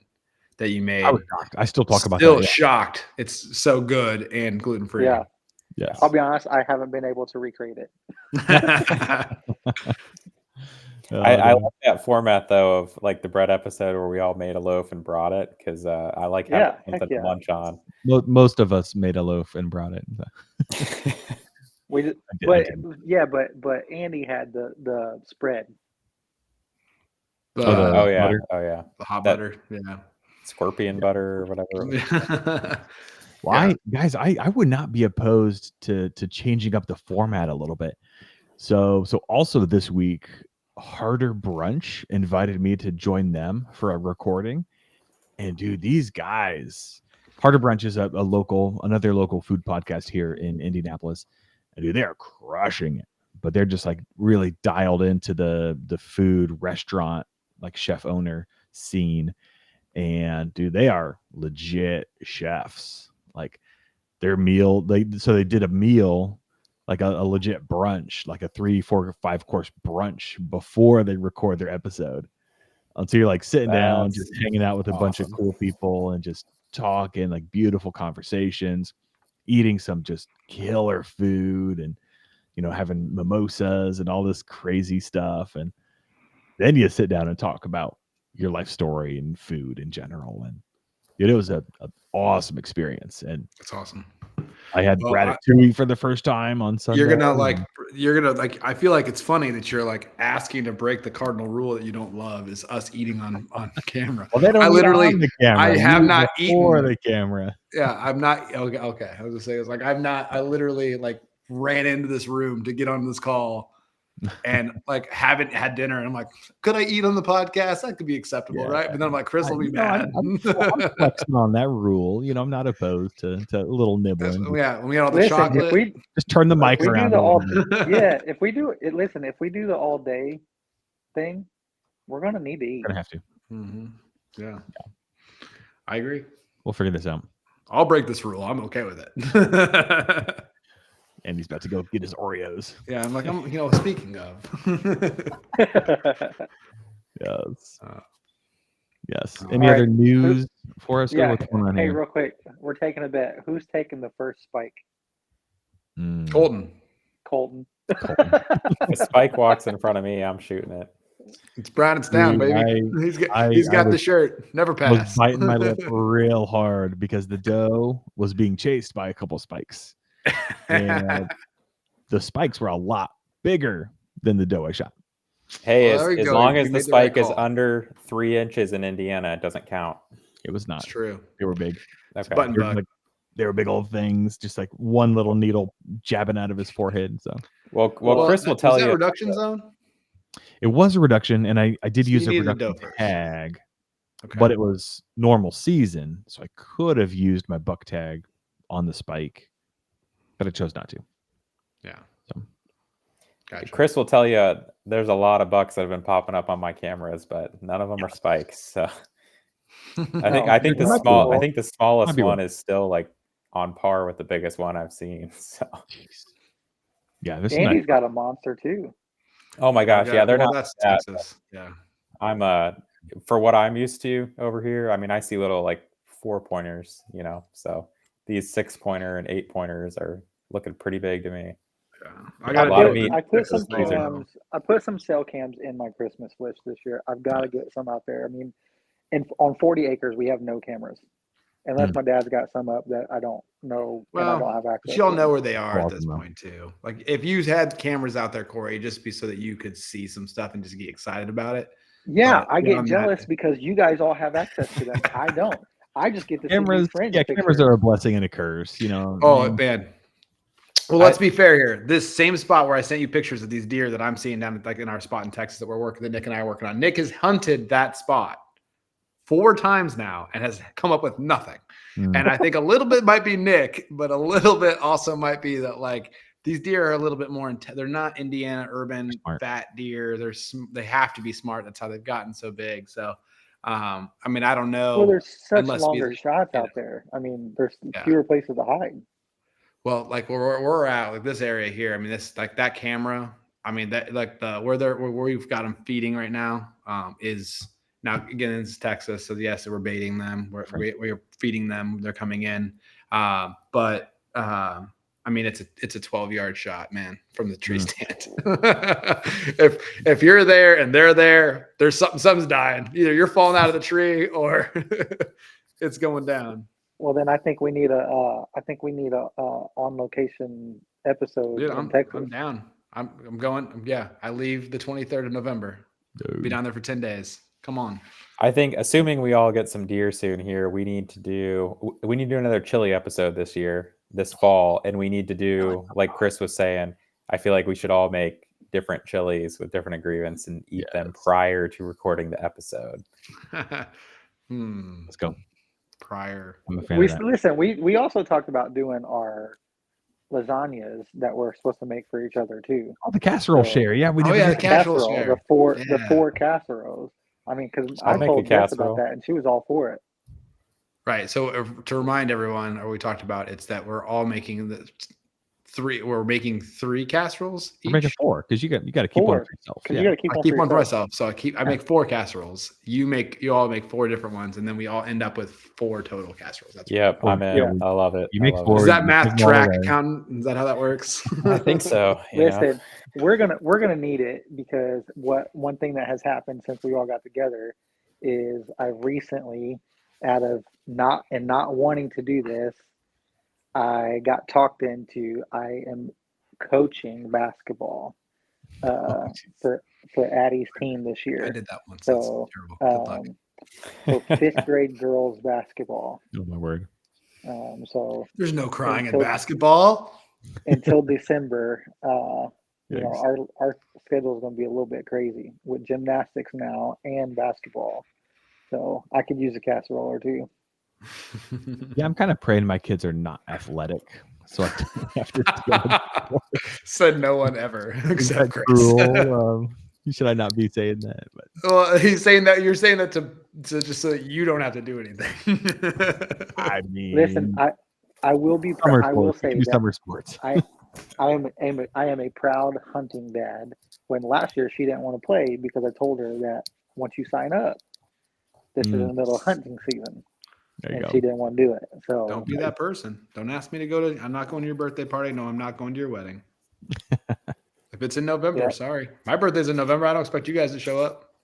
A: that you made.
B: I still talk about that.
A: Still shocked. It's so good and gluten-free.
C: Yeah.
B: Yes.
C: I'll be honest, I haven't been able to recreate it.
D: I like that format though of like the bread episode where we all made a loaf and brought it because I like having something to munch on.
B: Most of us made a loaf and brought it.
C: But Andy had the spread.
B: Butter.
A: The hot butter,
D: scorpion butter or whatever.
B: Guys, I would not be opposed to changing up the format a little bit. So also this week, Harder Brunch invited me to join them for a recording. And dude, these guys, Harder Brunch is another local food podcast here in Indianapolis. And dude, they are crushing it. But they're just like really dialed into the food restaurant, like chef owner scene. And dude, they are legit chefs. Like their meal, they did a meal, like a legit brunch, like a 3, 4, or 5 course brunch before they record their episode. So you're like sitting down, just hanging out with a bunch of cool people and just talking, like beautiful conversations, eating some just killer food and, having mimosas and all this crazy stuff. And then you sit down and talk about your life story and food in general. And it was an awesome experience. And
A: it's awesome.
B: I had ratatouille for the first time on Sunday.
A: You're gonna like. I feel like it's funny that you're like asking to break the cardinal rule that you don't love is us eating on camera.
B: Well, they don't on the camera.
A: I have not eaten
B: for the camera.
A: Yeah, I'm not. Okay. I was gonna say it's like I'm not. I literally like ran into this room to get on this call. And like haven't had dinner, and I'm like, could I eat on the podcast? That could be acceptable, right? But then I'm like, Chris will be mad.
B: I'm flexing on that rule. I'm not opposed to a little nibbling.
A: When we had all the chocolate,
B: just turn the mic around.
C: If we do the all day thing, we're gonna need to eat.
B: We're gonna have to.
A: Mm-hmm. Yeah, I agree.
B: We'll figure this out.
A: I'll break this rule. I'm okay with it.
B: And he's about to go get his Oreos.
A: Yeah, I'm like, speaking of.
B: Yes. Yes. Any other news for us?
C: Yeah.
B: What's going on here?
C: Real quick, we're taking a bet. Who's taking the first spike?
A: Colton.
D: If Spike walks in front of me, I'm shooting it.
A: It's brown. It's down, baby. He's got the shirt. Never pass.
B: I was biting my lip real hard because the doe was being chased by a couple spikes. And the spikes were a lot bigger than the doe I shot.
D: Hey, as long as the spike is under 3 inches in Indiana, it doesn't count.
B: It was not.
A: It's true.
B: They were big.
D: Okay.
A: Button bug.
B: They were big old things, just like one little needle jabbing out of his forehead. So,
D: well, Chris will tell you.
A: Was that reduction zone?
B: It was a reduction, and I did use a reduction tag, but it was normal season, so I could have used my buck tag on the spike, but I chose not to.
A: Yeah.
B: So,
A: gotcha.
D: Chris will tell you there's a lot of bucks that have been popping up on my cameras, but none of them are spikes. So I think the smallest one is still like on par with the biggest one I've seen. So
B: yeah,
C: Andy's got a monster too.
D: Oh my gosh, yeah, they're not.
A: That's Texas. Yeah,
D: I'm for what I'm used to over here. I mean, I see little like 4-pointers, so these 6-pointer and 8-pointers are looking pretty big to me.
A: Yeah.
C: I put some cell cams in my Christmas list this year. I've got to get some out there. I mean, on 40 acres, we have no cameras. Unless my dad's got some up that I don't know and I don't have access
A: but y'all know where they are at this point too. Like if you had cameras out there, Corey, just be so that you could see some stuff and just get excited about it.
C: Yeah, I get jealous because you guys all have access to them. I don't. I just get to
B: cameras.
C: see friends.
B: Yeah, cameras are a blessing and a curse.
A: Oh man. Well, let's be fair here. This same spot where I sent you pictures of these deer that I'm seeing down like in our spot in Texas that Nick and I are working on. Nick has hunted that spot 4 times now and has come up with nothing. And I think a little bit might be Nick, but a little bit also might be that like these deer are a little bit more. They're not Indiana urban fat deer. They have to be smart. That's how they've gotten so big. So, I mean, I don't know.
C: Well, there's such longer shots out there. I mean, there's fewer places to hide.
A: Well, like where we're at, like this area here. I mean, this like that camera. I mean, that like where we've got them feeding right now is now again it's Texas. So yes, we're baiting them. We're feeding them. They're coming in. But I mean, it's a 12-yard shot, man, from the tree stand. if you're there and they're there, there's something's dying. Either you're falling out of the tree or it's going down.
C: Well, then I think we need a on location episode.
A: Dude, I'm down. I'm going. Yeah, I leave the 23rd of November. Dude. Be down there for 10 days. Come on.
D: I think, assuming we all get some deer soon here, we need to do another chili episode this fall, and we need to do, like Chris was saying, I feel like we should all make different chilies with different ingredients and eat them prior to recording the episode.
B: Let's go.
A: Prior.
B: I'm a fan of that.
C: Listen, we also talked about doing our lasagnas that we're supposed to make for each other too.
B: Oh, the casserole share. Yeah, we did.
A: The casserole share.
C: The four casseroles. I mean, because I told Jess about that and she was all for it.
A: Right. So to remind everyone, or we talked about, it's that we're all making we're making 3 casseroles each.
B: We're making 4 because you got to keep one for yourself.
C: You got to keep
A: one for myself. So I make 4 casseroles. You all make 4 different ones, and then we all end up with 4 total casseroles. That's
D: I'm in. Yeah. I love it.
B: You make 4.
A: Is that math track accountant? Is that how that works?
D: I think so.
C: Listen, we're gonna need it because one thing that has happened since we all got together is I recently, out of not wanting to do this, I got talked into. I am coaching basketball for Addie's team this year.
A: I did that once. So,
C: so 5th grade girls basketball.
B: Oh my word!
C: So
A: there's no crying in basketball
C: until December. Our schedule is going to be a little bit crazy with gymnastics now and basketball. So I could use a casserole or 2.
B: Yeah, I'm kind of praying my kids are not athletic, so I have to.
A: Said no one ever except Chris.
B: Cruel. Should I not be saying that? But
A: well, he's saying that you're saying that to just so that you don't have to do anything.
B: I mean,
C: listen, I will be. I will say that
B: summer sports.
C: I am a proud hunting dad. When last year she didn't want to play because I told her that once you sign up, this is in the middle of hunting season.
B: There you go.
C: She didn't want to do it. So
A: don't be that person. Don't ask me to go to. I'm not going to your birthday party. No, I'm not going to your wedding. If it's in November, sorry. My birthday's in November. I don't expect you guys to show up.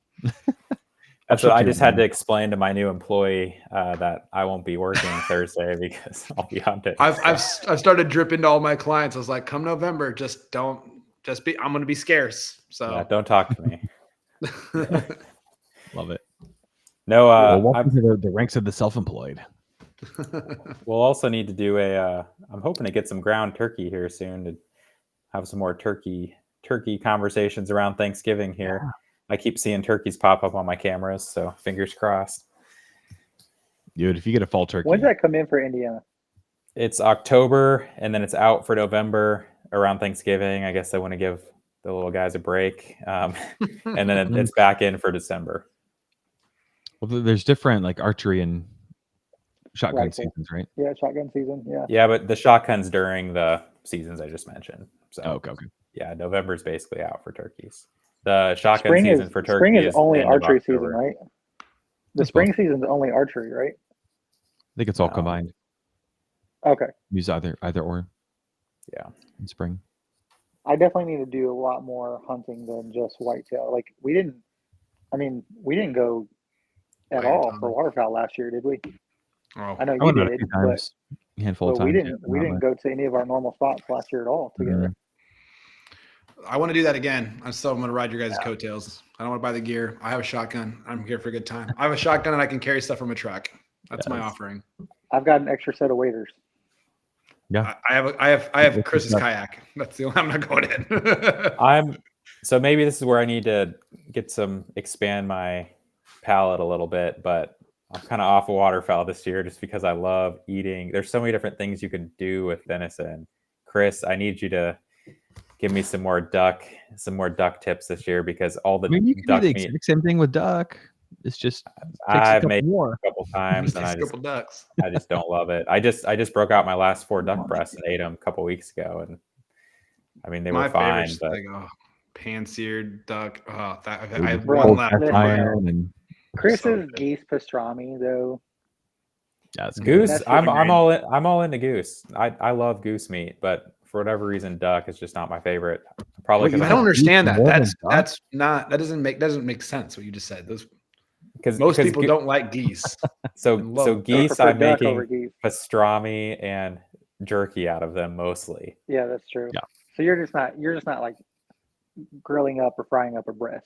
D: That's what I just had to explain to my new employee that I won't be working Thursday because I'll be hunting.
A: I've started dripping to all my clients. I was like, come November, I'm going to be scarce. So
D: don't talk to me.
B: Love it.
D: No,
B: welcome to the ranks of the self-employed.
D: We'll also need to do I'm hoping to get some ground turkey here soon to have some more turkey conversations around Thanksgiving here. Yeah. I keep seeing turkeys pop up on my cameras, so fingers crossed.
B: Dude, if you get a fall turkey.
C: When does that come in for Indiana?
D: It's October, and then it's out for November around Thanksgiving. I guess I want to give the little guys a break. And then it's back in for December.
B: Well, there's different like archery and shotgun seasons, right?
C: Yeah, shotgun season. Yeah.
D: Yeah, but the shotgun's during the seasons I just mentioned. So
B: okay.
D: Yeah, November's basically out for turkeys. The shotgun season for turkeys.
C: Spring is only archery season, right? The spring season is only archery, right?
B: I think it's all combined.
C: Okay.
B: Use either or.
D: Yeah.
B: In spring.
C: I definitely need to do a lot more hunting than just whitetail. Like we didn't go at all for waterfowl last year, did we?
A: Oh.
C: I know you did, but
B: a handful of times.
C: We didn't go to any of our normal spots last year at all together.
A: I want to do that again. I'm going to ride your guys' coattails. I don't want to buy the gear. I have a shotgun. I'm here for a good time. I have a shotgun and I can carry stuff from a truck. That's my offering.
C: I've got an extra set of waders.
B: Yeah,
A: I have Chris's kayak. That's the only I'm not going in.
D: So maybe this is where I need to expand my palate a little bit, but I'm kind of off of waterfowl this year just because I love eating. There's so many different things you can do with venison. Chris, I need you to give me some more duck tips this year because all the
B: you can
D: duck
B: do the
D: meat.
B: exact same thing with duck. It's just
D: I've made it a couple times and I just don't love it. I just broke out my last 4 duck breasts and ate them a couple weeks ago, and I mean they were fine. But
A: pan-seared duck. Oh, I have one left.
C: Chris's geese pastrami though.
B: Yeah,
D: goose. I'm all into goose. I love goose meat, but for whatever reason, duck is just not my favorite. Probably because
A: I don't understand that. That doesn't make sense. What you just said. Because most people don't like geese.
D: So geese, I'm making pastrami and jerky out of them mostly.
C: Yeah, that's true.
B: Yeah.
C: So you're just not like grilling up or frying up a breast.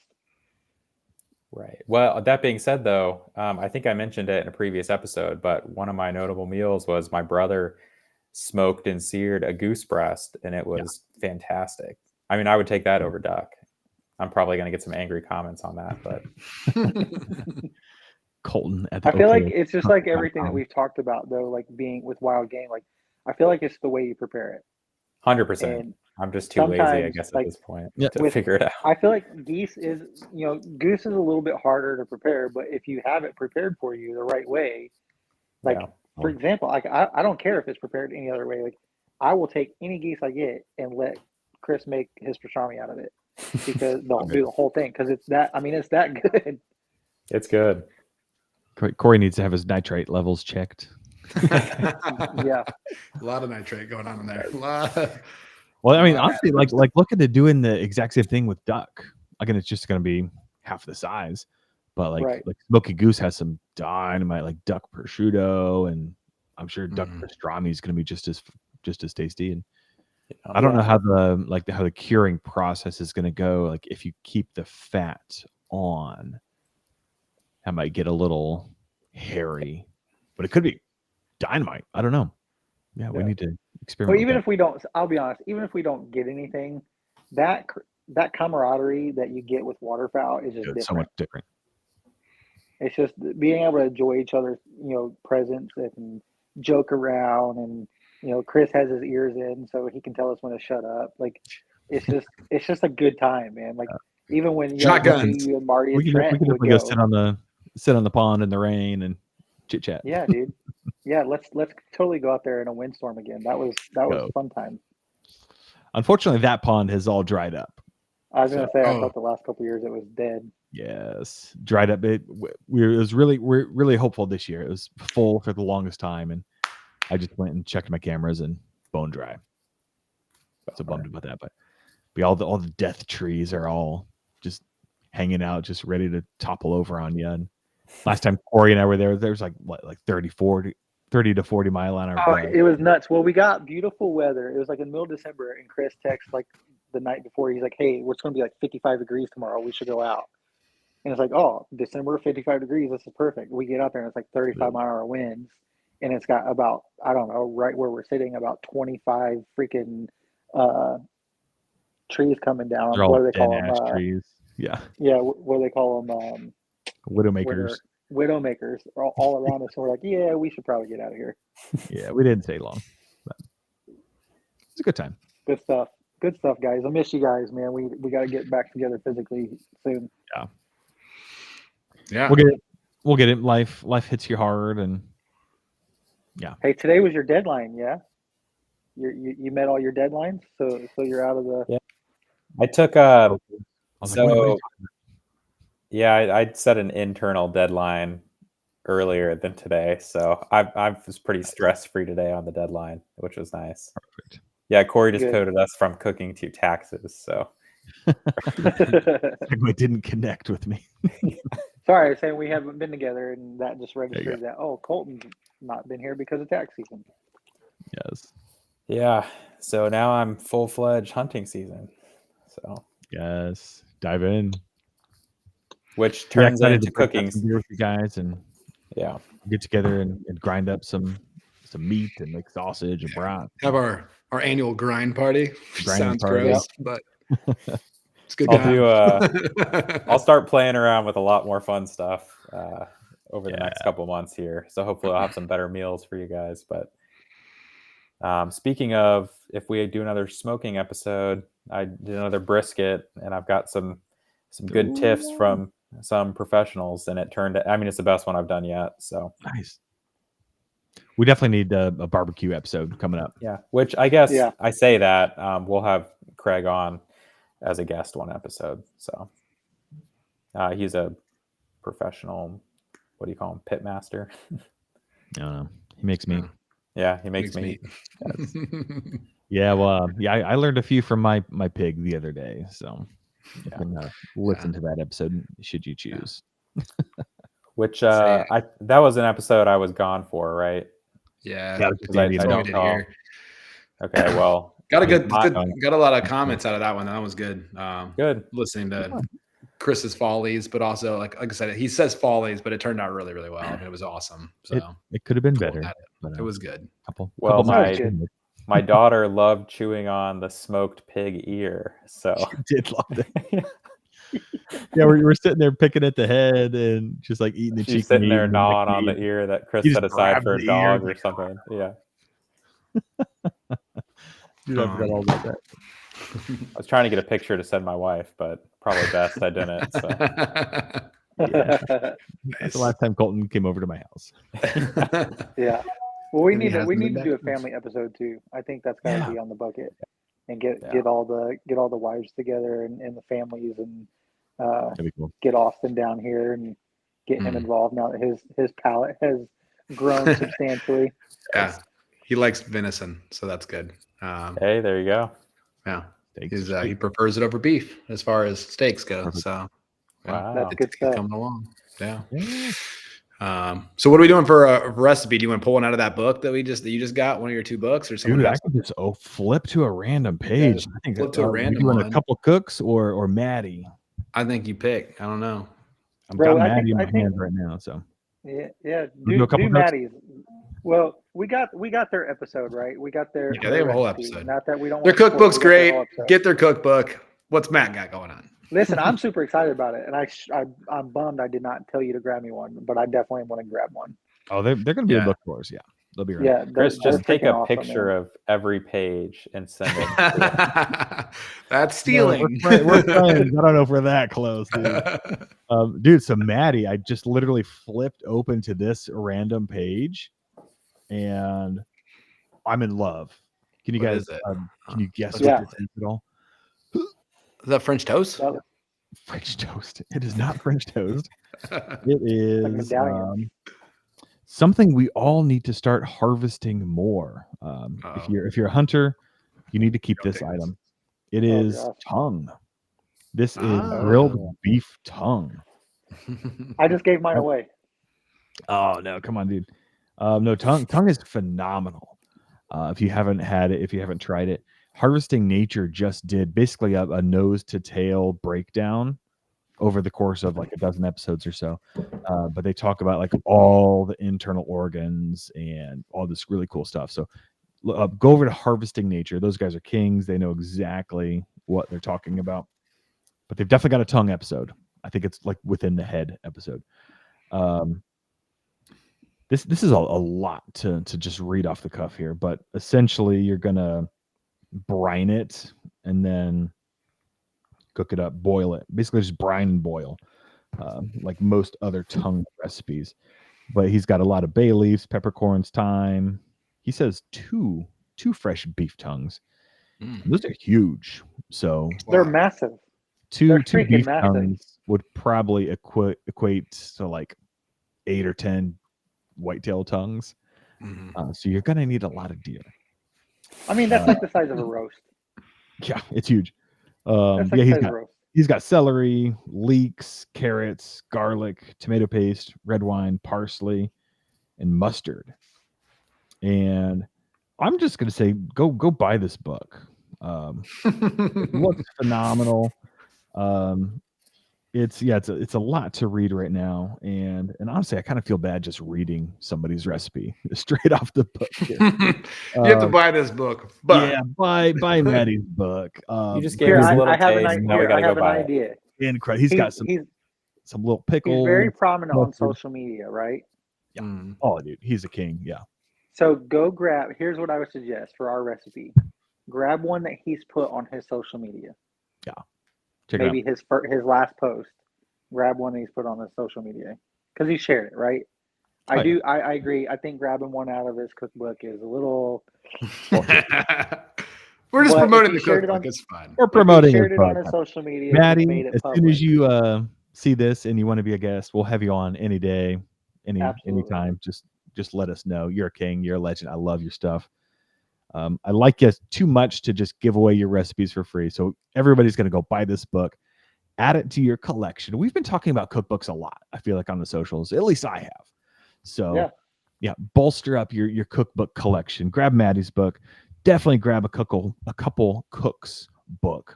D: Right. Well, that being said, though, I think I mentioned it in a previous episode, but one of my notable meals was my brother smoked and seared a goose breast, and it was fantastic. I mean, I would take that over duck. I'm probably going to get some angry comments on that, but
B: Colton.
C: I feel like it's just like everything that we've talked about, though, like being with wild game. Like, I feel like it's the way you prepare it.
D: 100%. I'm just too lazy, I guess, at this point to figure it out.
C: I feel like goose is a little bit harder to prepare, but if you have it prepared for you the right way, like for example, like I don't care if it's prepared any other way. Like I will take any geese I get and let Chris make his pastrami out of it because they'll do the whole thing because it's that. I mean, it's that good.
D: It's good.
B: Corey needs to have his nitrate levels checked.
C: Yeah,
A: a lot of nitrate going on in there.
B: Well, I mean, honestly, like look at it doing the exact same thing with duck. Again, it's just going to be half the size, but like smoky goose has some dynamite, like duck prosciutto, and I'm sure duck pastrami is going to be just as tasty. And I don't know how the curing process is going to go. Like if you keep the fat on, that might get a little hairy, but it could be dynamite. I don't know. Yeah, we need to experiment.
C: But even if we don't, I'll be honest, even if we don't get anything, that camaraderie that you get with waterfowl is just different.
B: So much different.
C: It's just being able to enjoy each other's, presence and joke around, and Chris has his ears in so he can tell us when to shut up. Like it's just a good time, man. Like even when you and Marty and Trent
B: we can go sit on the pond in the rain and chit chat.
C: Yeah, dude. Yeah, let's totally go out there in a windstorm again. That was a fun time.
B: Unfortunately, that pond has all dried up.
C: I was gonna say I thought the last couple of years it was dead.
B: Yes, dried up. We're really hopeful this year. It was full for the longest time, and I just went and checked my cameras and bone dry. So bummed about that, but all the death trees are all just hanging out, just ready to topple over on you. And last time Corey and I were there was like 30 to 40 mile an hour.
C: Oh, it was nuts. Well, we got beautiful weather. It was like in the middle of December, and Chris texted like the night before. He's like, "Hey, it's going to be like 55 degrees tomorrow. We should go out." And it's like, "Oh, December, 55 degrees. This is perfect." We get out there, and it's like 35 mile an hour winds, and it's got about, I don't know, right where we're sitting, about 25 freaking trees coming down.
B: They're all what do they call them? Trees. Yeah.
C: Yeah. What do they call them?
B: Widowmakers.
C: Widowmakers are all around us. And we're like, yeah, we should probably get out of here.
B: Yeah, we didn't stay long. But it's a good time.
C: Good stuff. Good stuff, guys. I miss you guys, man. We got to get back together physically soon.
B: Yeah.
A: Yeah.
B: We'll get it. Life hits you hard, and yeah.
C: Hey, today was your deadline, yeah? You met all your deadlines, so you're out of the.
D: Yeah. I took I set an internal deadline earlier than today, so I was pretty stress free today on the deadline, which was nice.
B: Perfect.
D: Yeah, Corey just coded us from cooking to taxes, so
B: it didn't connect with me.
C: Sorry, I was saying we haven't been together, and that just registered that Colton's not been here because of tax season.
B: Yes.
C: Yeah.
D: So now I'm full-fledged hunting season. So
B: yes, dive in.
D: Which turns into cooking
B: with you guys, and
D: Yeah.
B: Get together and grind up some meat and make sausage and broth.
A: Have our annual grind party. Sounds
B: party.
A: gross, but it's good.
D: I'll start playing around with a lot more fun stuff over the next couple months here. So hopefully I'll have some better meals for you guys. But speaking of, if we do another smoking episode, I did another brisket, and I've got some good tiffs from some professionals, and it turned out, I mean, it's the best one I've done yet. So
B: nice. We definitely need a barbecue episode coming up.
D: Yeah, which I guess I say that we'll have Craig on as a guest one episode. So he's a professional, what do you call him, pit master?
B: I don't know. He makes meat.
D: Yeah, he makes meat.
B: Yeah, well, I learned a few from my pig the other day, so you can listen to that episode should you choose.
D: Which that was an episode I was gone for, right?
A: Yeah,
D: I don't call. Okay, well,
A: got a lot of comments out of that one. That was good.
D: Good
A: listening to Chris's follies, but also like I said, he says follies, but it turned out really, really well. I mean, it was awesome. So
B: it could have been better.
A: But, it was good.
D: My daughter loved chewing on the smoked pig ear, so
B: she did love it. Yeah, we're sitting there picking at the head and just like eating the cheek.
D: She's sitting there gnawing on the ear that Chris set aside for a dog or something. Yeah.
B: Dude, I forgot all about that.
D: I was trying to get a picture to send my wife, but probably best I didn't. So.
B: That's the last time Colton came over to my house.
C: Yeah. Well, we need to do a family episode too. I think that's got to be on the bucket, and get all the wives together and the families, and cool. Get Austin down here and get him involved now that his palate has grown substantially.
A: Yeah, he likes venison, so that's good.
D: Hey, there you go.
A: Yeah, he prefers it over beef as far as steaks go. So
D: wow,
C: that's good stuff.
A: Coming along. Yeah. So what are we doing for a recipe? Do you want to pull one out of that book that you just got, one of your two books, or something?
B: Dude, I could just flip to a random page. I think
A: flip to a random
B: one. A couple cooks or Maddie.
A: I think you pick. I don't know.
B: I've got Maddie in my hands right now, so
C: yeah. Do Maddie's. Well, we got their episode right. We got their
A: they have a whole episode.
C: Not that we don't.
A: Their cookbook's great. Get their cookbook. What's Matt got going on?
C: Listen, I'm super excited about it, and I'm bummed I did not tell you to grab me one, but I definitely want to grab one.
B: Oh, they're going to be in book tours, yeah. They'll be right.
C: Yeah,
D: Chris, just take a picture of every page and send it.
A: That's stealing.
B: No, we're friends. I don't know if we're that close, dude. Dude, so Maddie, I just literally flipped open to this random page, and I'm in love. Can you guys? Can you guess what this is at all?
A: Is that French toast?
B: French toast. It is not French toast. It is something we all need to start harvesting more. If you're a hunter, you need to keep this item. It is tongue. This is grilled beef tongue.
C: I just gave mine away.
B: Oh no, come on, dude. No, tongue is phenomenal. If you haven't had it, if you haven't tried it, Harvesting Nature just did basically a nose to tail breakdown over the course of like a dozen episodes or so. But they talk about like all the internal organs and all this really cool stuff. So go over to Harvesting Nature. Those guys are kings. They know exactly what they're talking about. But they've definitely got a tongue episode. I think it's like within the head episode. This is a lot to just read off the cuff here. But essentially, you're going to brine it and then cook it up, boil it, basically just brine and boil, like most other tongue recipes. But he's got a lot of bay leaves, peppercorns, thyme. He says two fresh beef tongues. Those are huge. So
C: they're massive.
B: Two beef tongues would probably equate to like 8 or 10 whitetail tongues. So you're gonna need a lot of deer.
C: I mean, that's like the size of a roast.
B: Yeah, it's huge. He's got celery, leeks, carrots, garlic, tomato paste, red wine, parsley, and mustard. And I'm just gonna say, go buy this book. It looks phenomenal. it's a lot to read right now, and honestly, I kind of feel bad just reading somebody's recipe straight off the book.
A: You have to buy this book, but
B: yeah, buy Maddie's book.
D: You just gave us a little taste. Now we got to go buy it.
B: Incredible. He's got some little pickles.
C: He's very prominent on social media, right?
B: Yeah. Oh, dude, he's a king. Yeah.
C: So go grab. Here's what I would suggest for our recipe: grab one that he's put on his social media.
B: Yeah.
C: Maybe his last post. Grab one that he's put on his social media because he shared it, right? I agree. I think grabbing one out of his cookbook is a little.
A: We're just promoting the cookbook. It's fine.
B: We're promoting
C: shared it on his social media.
B: Maddie, as soon as you see this and you want to be a guest, we'll have you on any day, anytime. Just let us know. You're a king. You're a legend. I love your stuff. I like you too much to just give away your recipes for free. So everybody's going to go buy this book, add it to your collection. We've been talking about cookbooks a lot, I feel like, on the socials. At least I have. So yeah, bolster up your cookbook collection. Grab Maddie's book. Definitely grab a couple cooks book.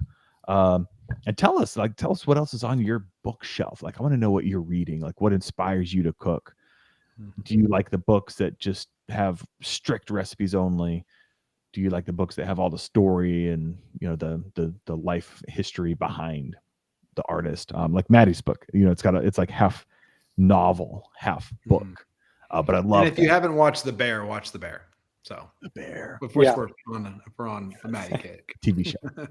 B: And tell us what else is on your bookshelf. Like, I want to know what you're reading. Like, what inspires you to cook? Do you like the books that just have strict recipes only? Do you like the books that have all the story and the life history behind the artist? Like Maddie's book, it's like half novel, half book. But I love.
A: And if you haven't watched The Bear, watch The Bear. So
B: The Bear.
A: If we're on a Maddie cake
B: TV show.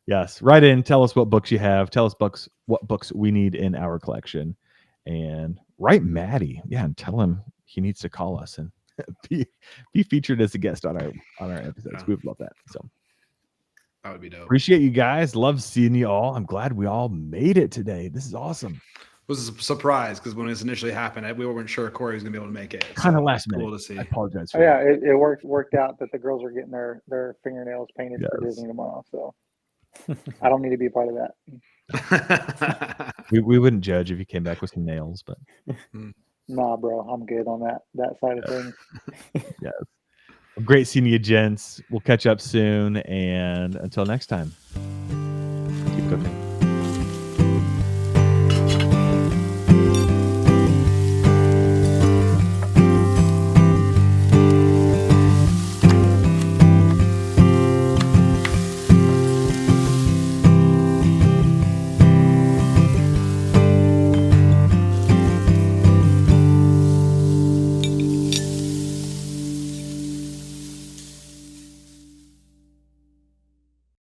B: Yes, write in. Tell us what books you have. Tell us what books we need in our collection, and write Maddie. Yeah, and tell him he needs to call us and be featured as a guest on our episodes. Yeah. We would love that. So
A: that would be dope.
B: Appreciate you guys. Love seeing you all. I'm glad we all made it today. This is awesome.
A: It was a surprise because when it initially happened, we weren't sure Corey was gonna be able to make it.
B: Kind of last minute.
A: Cool to see.
B: I apologize.
C: For that. It worked out that the girls are getting their fingernails painted for Disney tomorrow. So I don't need to be a part of
B: that. we wouldn't judge if you came back with some nails, but
C: nah, bro, I'm good on that side of things.
B: Yes. Well, great seeing you, gents. We'll catch up soon, and until next time, keep cooking.